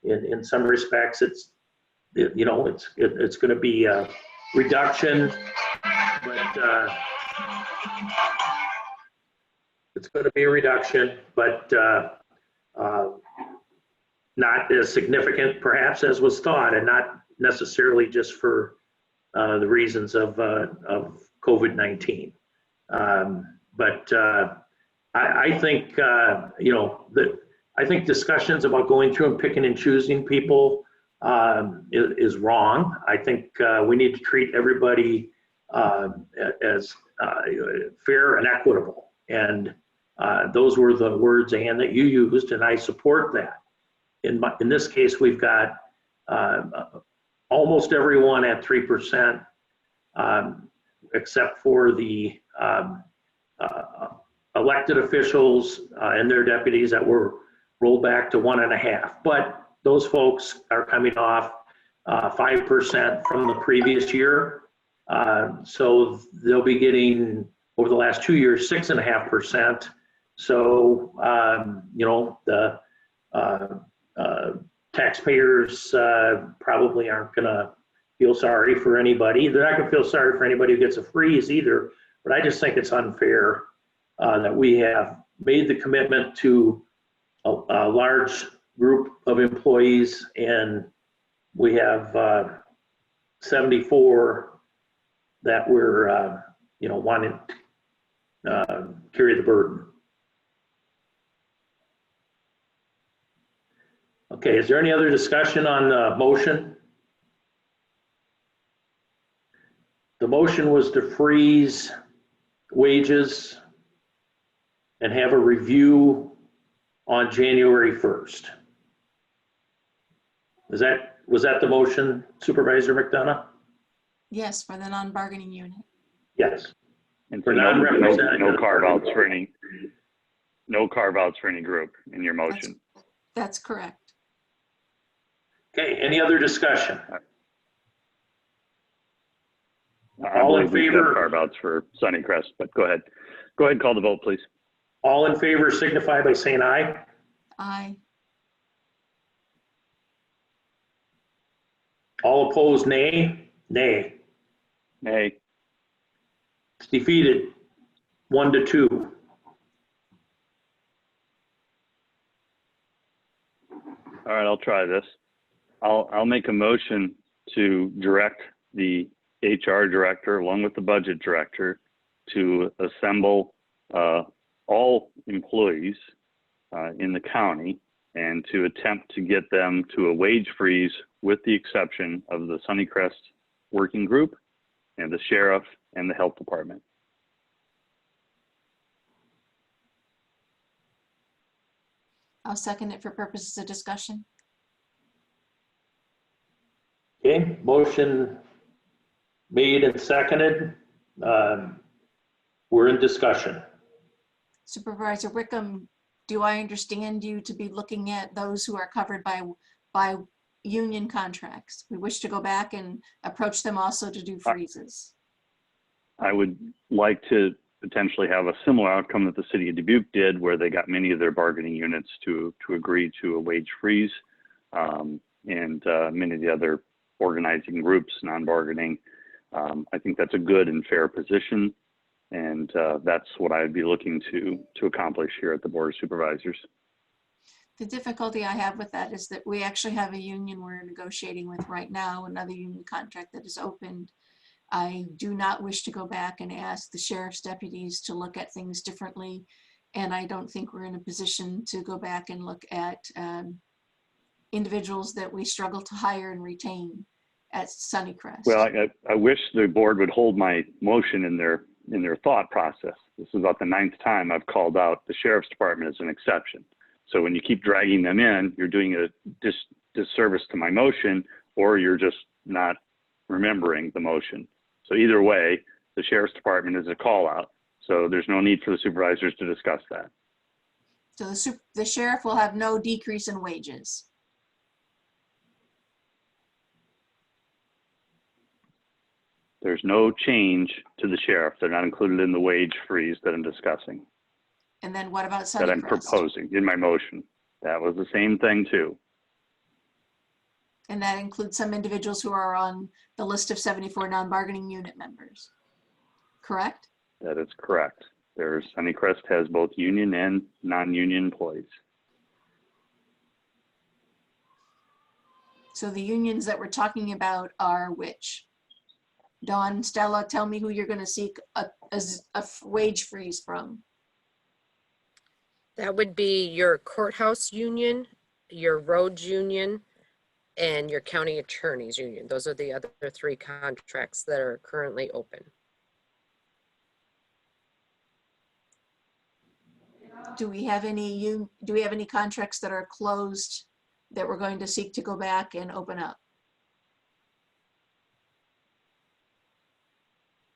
In some respects, it's going to be a reduction, but it's going to be a reduction, but not as significant perhaps as was thought, and not necessarily just for the reasons of COVID-19. But I think, I think discussions about going through and picking and choosing people is wrong. I think we need to treat everybody as fair and equitable. And Those were the words, Ann, that you used, and I support that. In this case, we've got almost everyone at 3%, except for the elected officials and their deputies that were rolled back to 1.5. But those folks are coming off 5% from the previous year. So they'll be getting, over the last 2 years, 6.5%. So, the taxpayers probably aren't going to feel sorry for anybody. They're not going to feel sorry for anybody who gets a freeze either. But I just think it's unfair that we have made the commitment to a large group of employees, and we have 74 that we're, wanting to carry the burden. Okay, is there any other discussion on the motion? The motion was to freeze wages and have a review on January 1st. Was that the motion, Supervisor McDonough? Yes, for the non-bargaining unit. Yes. And For so non-represented. no carve-outs for any, no carve-outs for any group in your motion. That's correct. Okay, any other discussion? I All in believe we should have favor? carve-outs for Sunnycrest, but go ahead. Go ahead and call the vote, please. All in favor signify by saying aye. Aye. All opposed, nay. Nay. Nay. It's defeated, 1-2. All right, I'll try this. I'll make a motion to direct the HR director along with the budget director to assemble all employees in the county and to attempt to get them to a wage freeze with the exception of the Sunnycrest working group and the sheriff and the health department. I'll second it for purposes of discussion. Okay, motion made and seconded. We're in discussion. Supervisor Wickham, do I understand you to be looking at those who are covered by union contracts? We wish to go back and approach them also to do freezes. I would like to potentially have a similar outcome that the city of Dubuque did, where they got many of their bargaining units to agree to a wage freeze, and many of the other organizing groups, non-bargaining. I think that's a good and fair position, and that's what I'd be looking to accomplish here at the Board of Supervisors. The difficulty I have with that is that we actually have a union we're negotiating with right now, another union contract that is opened. I do not wish to go back and ask the sheriff's deputies to look at things differently, and I don't think we're in a position to go back and look at individuals that we struggle to hire and retain at Sunnycrest. Well, I wish the board would hold my motion in their thought process. This is about the 9th time I've called out the sheriff's department as an exception. So when you keep dragging them in, you're doing a disservice to my motion, or you're just not remembering the motion. So either way, the sheriff's department is a call out. So there's no need for the supervisors to discuss that. So the sheriff will have no decrease in wages. There's no change to the sheriff. They're not included in the wage freeze that I'm discussing, And then what about Sunnycrest? that I'm proposing in my motion. That was the same thing too. And that includes some individuals who are on the list of 74 non-bargaining unit members, correct? That is correct. Sunnycrest has both union and non-union employees. So the unions that we're talking about are which? Dawn, Stella, tell me who you're going to seek a wage freeze from. That would be your courthouse union, your roads union, and your county attorney's union. Those are the other 3 contracts that are currently open. Do we have any contracts that are closed that we're going to seek to go back and open up?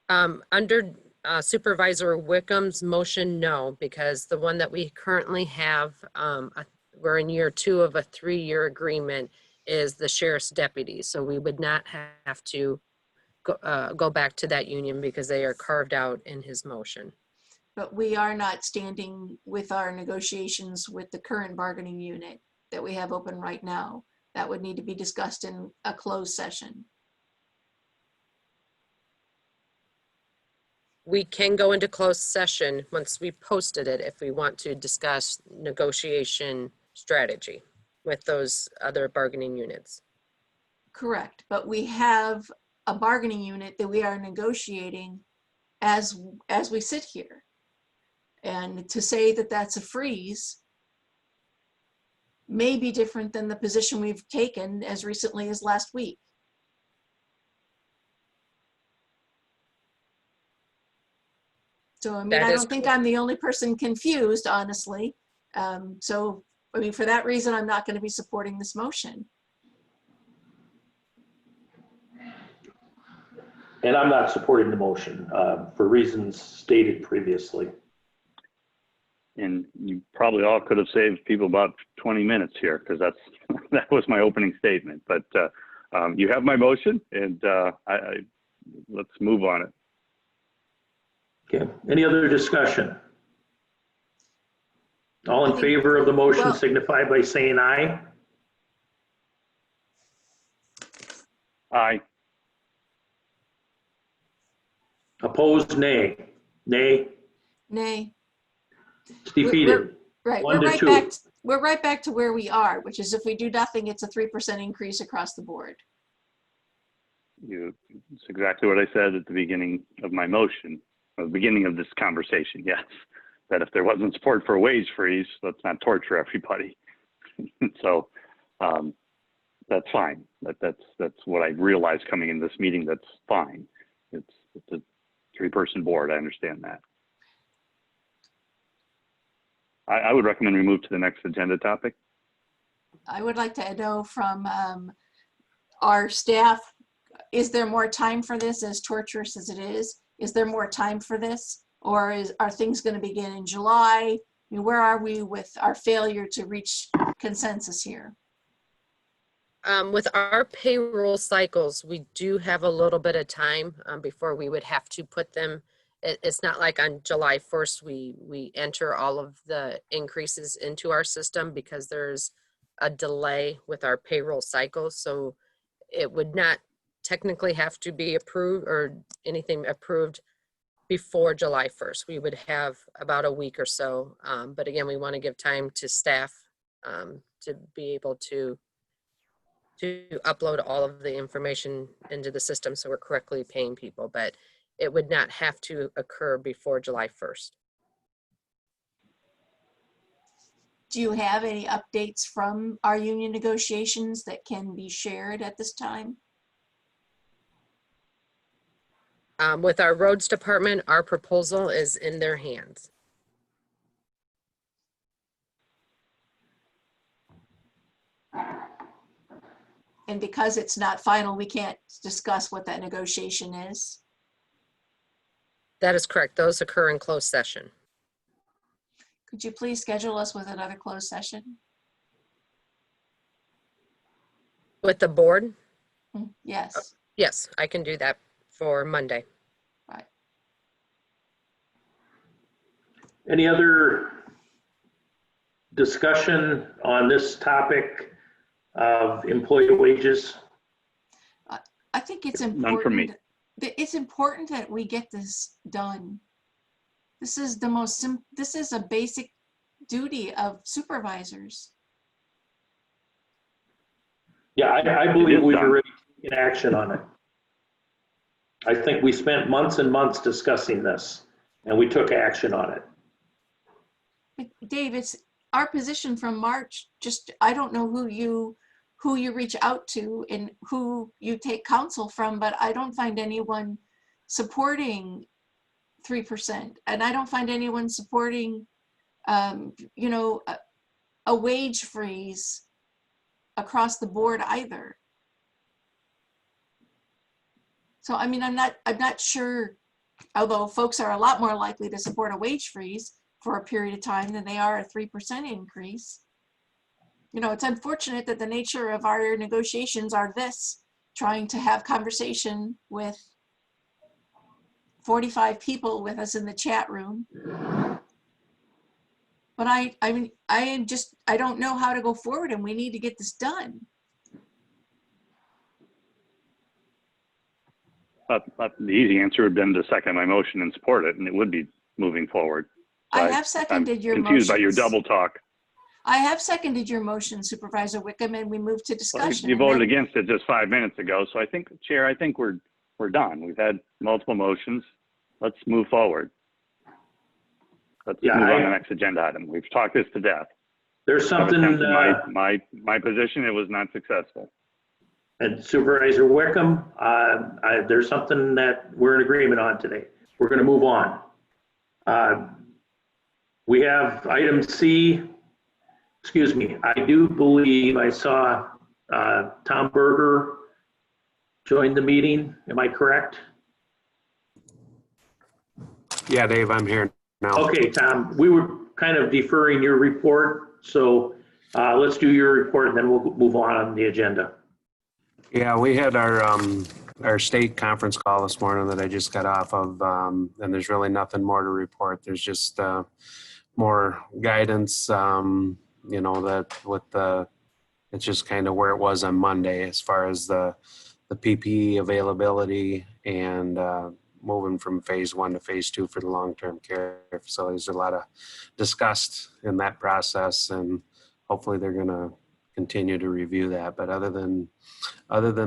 Under Supervisor Wickham's motion, no, because the one that we currently have, we're in year 2 of a 3-year agreement, is the sheriff's deputy. So we would not have to go back to that union because they are carved out in his motion. But we are not standing with our negotiations with the current bargaining unit that we have open right now. That would need to be discussed in a closed session. We can go into closed session once we posted it if we want to discuss negotiation strategy with those other bargaining units. Correct, but we have a bargaining unit that we are negotiating as we sit here. And to say that that's a freeze may be different than the position we've taken as recently as last week. So, I mean, That I is don't think correct. I'm the only person confused, honestly. So, I mean, for that reason, I'm not going to be supporting this motion. And I'm not supporting the motion for reasons stated previously. And you probably all could have saved people about 20 minutes here because that was my opening statement. But you have my motion, and let's move on it. Okay, any other discussion? All in favor of the motion signify by saying aye. Aye. Opposed, nay. Nay. Nay. It's defeated. Right, 1-2. we're right back to where we are, which is if we do nothing, it's a 3% increase across the board. It's exactly what I said at the beginning of my motion, at the beginning of this conversation, yes. That if there wasn't support for a wage freeze, let's not torture everybody. So that's fine. That's what I realized coming in this meeting. That's fine. It's a 3-person board. I understand that. I would recommend we move to the next agenda topic. I would like to know from our staff, is there more time for this, as torturous as it is? Is there more time for this? Or are things going to begin in July? I mean, where are we with our failure to reach consensus here? With our payroll cycles, we do have a little bit of time before we would have to put them. It's not like on July 1st, we enter all of the increases into our system because there's a delay with our payroll cycles. So it would not technically have to be approved or anything approved before July 1st. We would have about a week or so. But again, we want to give time to staff to be able to upload all of the information into the system so we're correctly paying people, but it would not have to occur before July 1st. Do you have any updates from our union negotiations that can be shared at this time? With our roads department, our proposal is in their hands. And because it's not final, we can't discuss what that negotiation is. That is correct. Those occur in closed session. Could you please schedule us with another closed session? With the board? Yes. Yes, I can do that for Monday. Right. Any other discussion on this topic of employee wages? I think it's important. None for me. It's important that we get this done. This is this is a basic duty of supervisors. Yeah, I believe we've already taken action on it. I think we spent months and months discussing this, and we took action on it. But Dave, it's our position from March. Just, I don't know who you reach out to and who you take counsel from, but I don't find anyone supporting 3%. And I don't find anyone supporting you know, a wage freeze across the board either. So, I mean, I'm not sure, although folks are a lot more likely to support a wage freeze for a period of time than they are a 3% increase. You know, it's unfortunate that the nature of our negotiations are this, trying to have conversation with 45 people with us in the chat room. But I mean, I don't know how to go forward, and we need to get this done. The easy answer would have been to second my motion and support it, and it would be moving forward. So I have seconded your motion. Confused by your double talk. I have seconded your motion, Supervisor Wickham, and we moved to discussion. Well, you voted against it just 5 minutes ago, so I think, Chair, I think we're done. We've had multiple motions. Let's move forward. Let's move on to the next agenda item. We've talked this to death. There's something. My position, it was not successful. And Supervisor Wickham, there's something that we're in agreement on today. We're going to move on. We have item C. Excuse me. I do believe I saw Tom Berger join the meeting. Am I correct? Yeah, Dave, I'm here now. Okay, Tom, we were kind of deferring your report, so let's do your report and then we'll move on the agenda. Yeah, we had our state conference call this morning that I just got off of, and there's really nothing more to report. There's just more guidance, you know, that with it's just kind of where it was on Monday as far as the PPE availability and moving from phase 1 to phase 2 for the long-term care facilities. There's a lot of discussed in that process, and hopefully they're going to continue to review that. But other than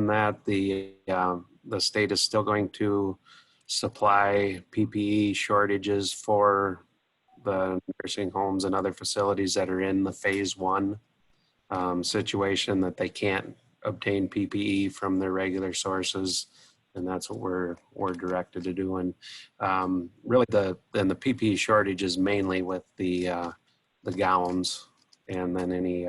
that, the state is still going to supply PPE shortages for the nursing homes and other facilities that are in the phase 1 situation, that they can't obtain PPE from their regular sources. And that's what we're directed to do. And really the PPE shortage is mainly with the gowns and then any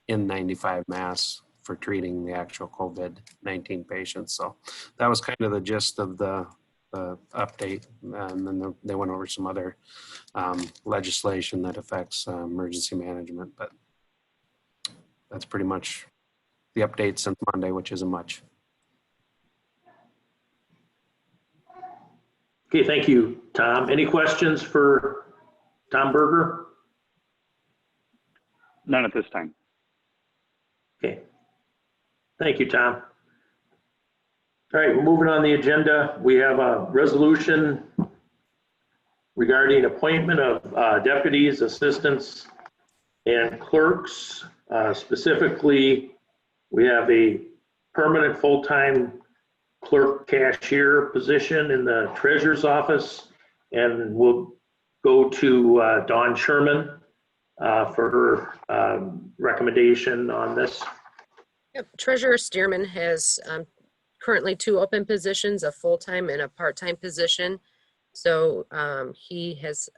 N95 masks for treating the actual COVID-19 patients. So that was kind of the gist of the update. And then they went over some other legislation that affects emergency management. But that's pretty much the update since Monday, which isn't much. Okay, thank you, Tom. Any questions for Tom Berger? None at this time. Okay. Thank you, Tom. All right, we're moving on the agenda. We have a resolution regarding appointment of deputies, assistants, and clerks. Specifically, we have a permanent full-time clerk cashier position in the treasurer's office, and we'll go to Dawn Sherman for her recommendation on this. Yep. Treasurer Stearman has currently 2 open positions, a full-time and a part-time position. So he has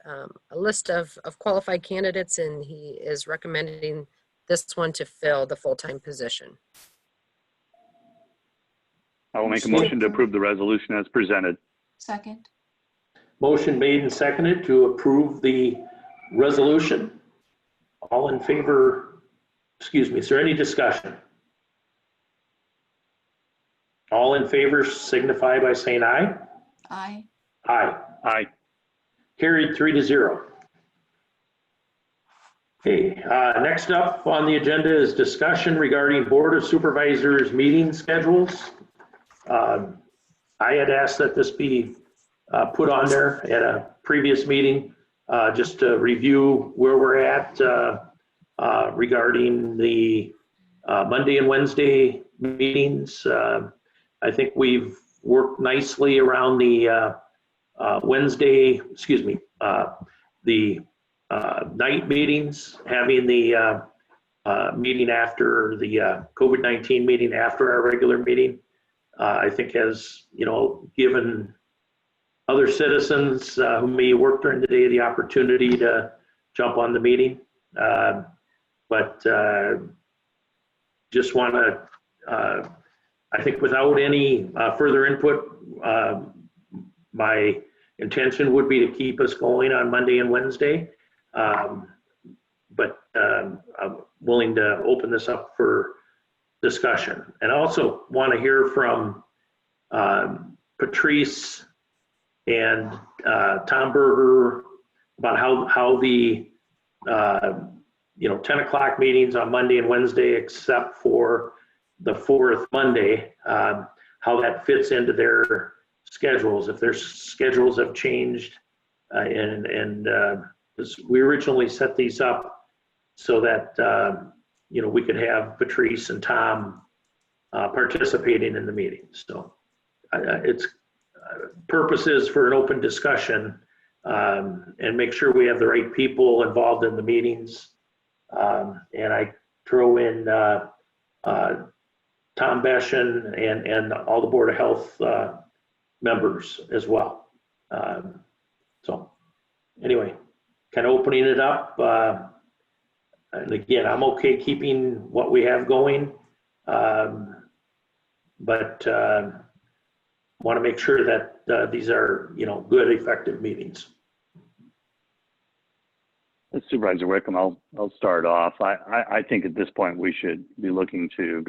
a list of qualified candidates, and he is recommending this one to fill the full-time position. I will make a motion to approve the resolution as presented. Second. Motion made and seconded to approve the resolution. All in favor, excuse me, is there any discussion? All in favor signify by saying aye. Aye. Aye. Aye. Carried 3-0. Okay, next up on the agenda is discussion regarding Board of Supervisors meeting schedules. I had asked that this be put on there at a previous meeting, just to review where we're at regarding the Monday and Wednesday meetings. I think we've worked nicely around the Wednesday, excuse me, the night meetings, having the meeting after the COVID-19 meeting after our regular meeting. I think has, given other citizens who may work during the day the opportunity to jump on the meeting. But just want to, I think without any further input, my intention would be to keep us going on Monday and Wednesday. But I'm willing to open this up for discussion. And I also want to hear from Patrice and Tom Berger about how the 10 o'clock meetings on Monday and Wednesday, except for the fourth Monday, how that fits into their schedules, if their schedules have changed. And we originally set these up so that we could have Patrice and Tom participating in the meetings. So it's purposes for an open discussion, and make sure we have the right people involved in the meetings. And I throw in Tom Beshen and all the Board of Health members as well. So anyway, kind of opening it up. And again, I'm okay keeping what we have going, but want to make sure that these are, good, effective meetings. Supervisor Wickham, I'll start off. I think at this point we should be looking to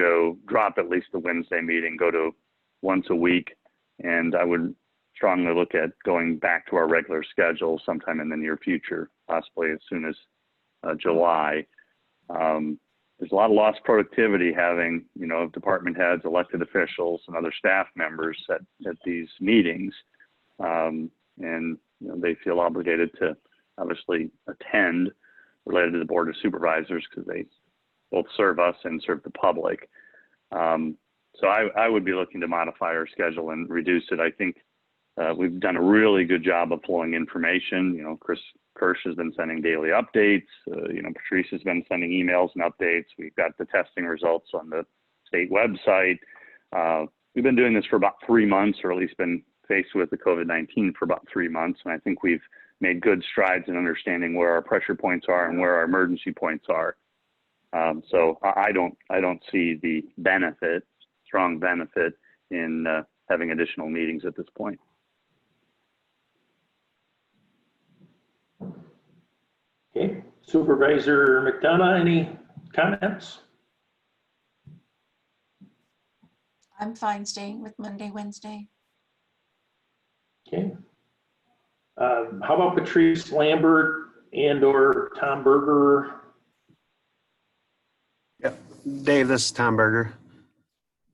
drop at least the Wednesday meeting, go to once a week, and I would strongly look at going back to our regular schedule sometime in the near future, possibly as soon as July. There's a lot of lost productivity having, department heads, elected officials, and other staff members at these meetings, and they feel obligated to obviously attend related to the Board of Supervisors because they both serve us and serve the public. So I would be looking to modify our schedule and reduce it. I think we've done a really good job of flowing information. Chris Kirsch has been sending daily updates. Patrice has been sending emails and updates. We've got the testing results on the state website. We've been doing this for about 3 months, or at least been faced with the COVID-19 for about 3 months. And I think we've made good strides in understanding where our pressure points are and where our emergency points are. So I don't see the strong benefit in having additional meetings at this point. Okay, Supervisor McDonough, any comments? I'm fine staying with Monday, Wednesday. Okay. How about Patrice Lambert and/or Tom Berger? Yeah, Dave, this is Tom Berger.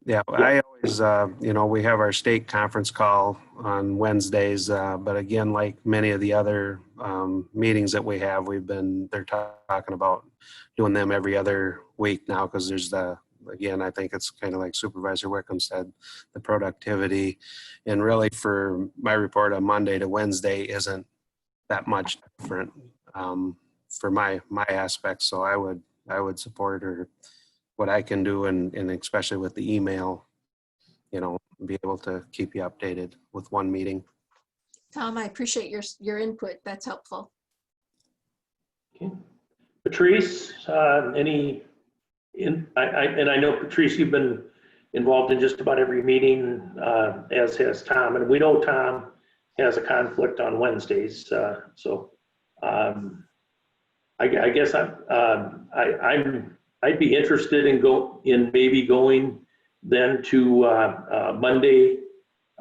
Yeah, I always, we have our state conference call on Wednesdays, but again, like many of the other meetings that we have, they're talking about doing them every other week now because there's again, I think it's kind of like Supervisor Wickham said, the productivity, and really for my report on Monday to Wednesday isn't that much different for my aspects. So I would support or what I can do, and especially with the email, be able to keep you updated with one meeting. Tom, I appreciate your input. That's helpful. Okay. Patrice, I know, Patrice, you've been involved in just about every meeting, as has Tom, and we know Tom has a conflict on Wednesdays. I guess I'd be interested in maybe going then to Monday,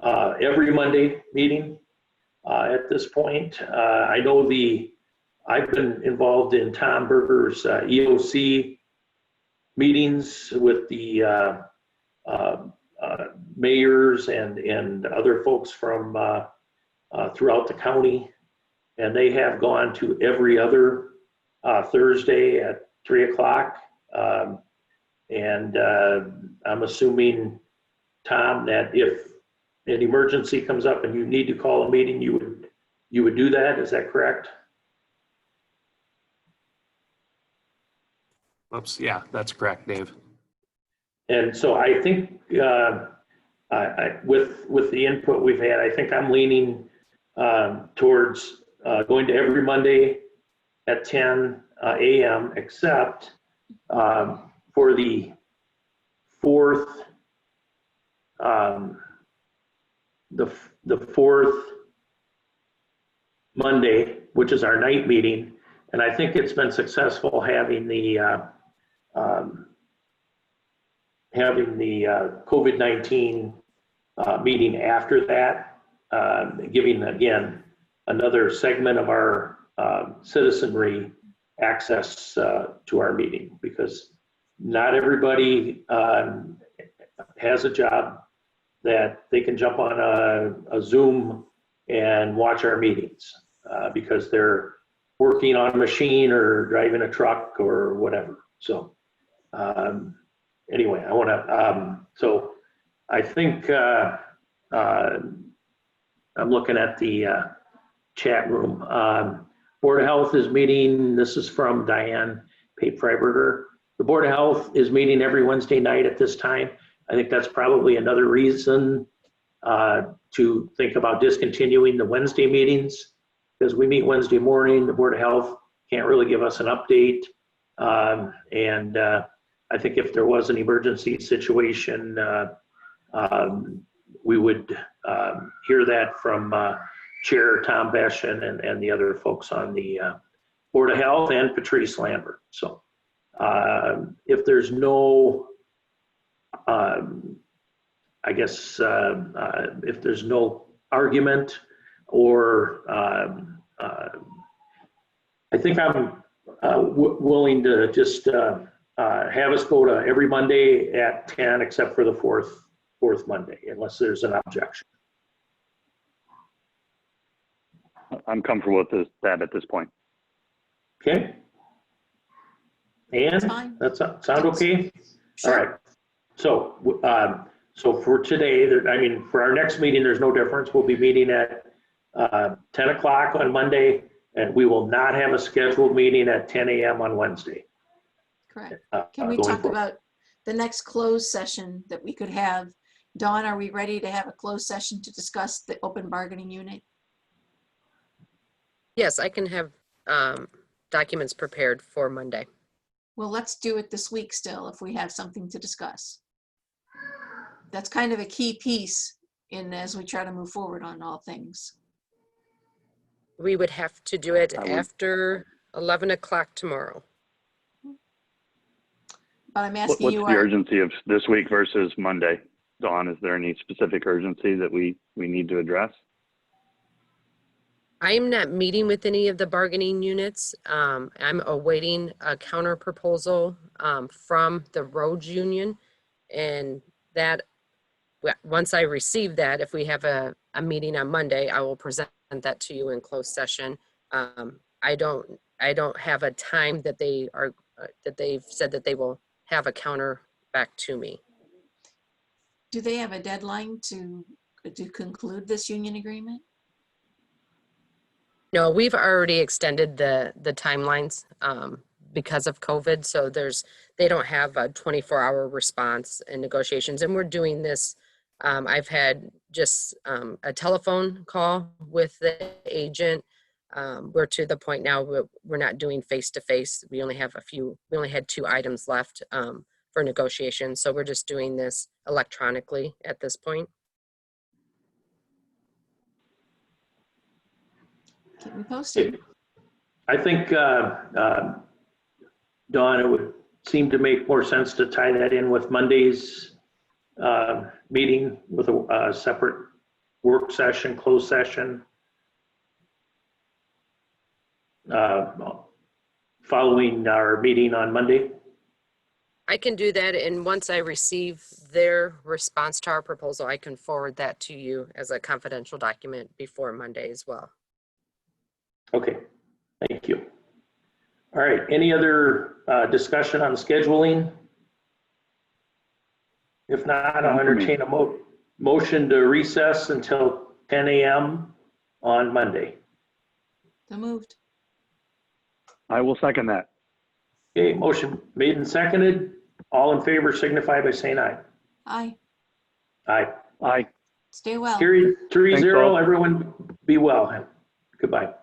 every Monday meeting at this point. I know I've been involved in Tom Berger's EOC meetings with the mayors and other folks from throughout the county, and they have gone to every other Thursday at 3 o'clock. And I'm assuming, Tom, that if an emergency comes up and you need to call a meeting, you would do that. Is that correct? Oops, yeah, that's correct, Dave. And so I think with the input we've had, I think I'm leaning towards going to every Monday at 10 a.m. except for the fourth, the fourth Monday, which is our night meeting. And I think it's been successful having the COVID-19 meeting after that, giving, again, another segment of our citizenry access to our meeting, because not everybody has a job that they can jump on a Zoom and watch our meetings because they're working on a machine or driving a truck or whatever. So anyway, I want to, so I think I'm looking at the chat room. Board of Health is meeting, this is from Diane Pape-Freiberger. The Board of Health is meeting every Wednesday night at this time. I think that's probably another reason to think about discontinuing the Wednesday meetings, because we meet Wednesday morning. The Board of Health can't really give us an update. And I think if there was an emergency situation, we would hear that from Chair Tom Beschen and the other folks on the Board of Health and Patrice Lambert. So if there's no, I guess, if there's no argument or I think I'm willing to just have us go to every Monday at 10 except for the fourth Monday, unless there's an objection. I'm comfortable with that at this point. Okay. That's And fine. that sound okay? Sure. All right. So, so for today, I mean, for our next meeting, there's no difference. We'll be meeting at 10 o'clock on Monday, and we will not have a scheduled meeting at 10 a.m. on Wednesday. Correct. Can we Going talk forward. about the next closed session that we could have? Dawn, are we ready to have a closed session to discuss the open bargaining unit? Yes, I can have documents prepared for Monday. Well, let's do it this week still if we have something to discuss. That's kind of a key piece in as we try to move forward on all things. We would have to do it I would- after 11 o'clock tomorrow. But I'm What's asking the you, urgency of this week versus Monday? Dawn, is there any specific urgency that we need to address? I am not meeting with any of the bargaining units. I'm awaiting a counter proposal from the roads union, and that once I receive that, if we have a meeting on Monday, I will present that to you in closed session. I don't have a time that they are that they've said that they will have a counter back to me. do they have a deadline to conclude this union agreement? No, we've already extended the timelines because of COVID. So they don't have a 24-hour response in negotiations, and we're doing this. I've had just a telephone call with the agent. We're to the point now we're not doing face-to-face. We only had 2 items left for negotiation. So we're just doing this electronically at this point. Keep me posted. I think, Dawn, it would seem to make more sense to tie that in with Monday's meeting with a separate work session, closed session, following our meeting on Monday. I can do that, and once I receive their response to our proposal, I can forward that to you as a confidential document before Monday as well. Okay, thank you. All right, any other discussion on scheduling? If not, I'll entertain a motion to recess until 10 a.m. on Monday. So moved. I will second that. Okay, motion made and seconded. All in favor signify by saying aye. Aye. Aye. Aye. Stay well. Carried 3-0. Thanks, all. Everyone be well. Goodbye.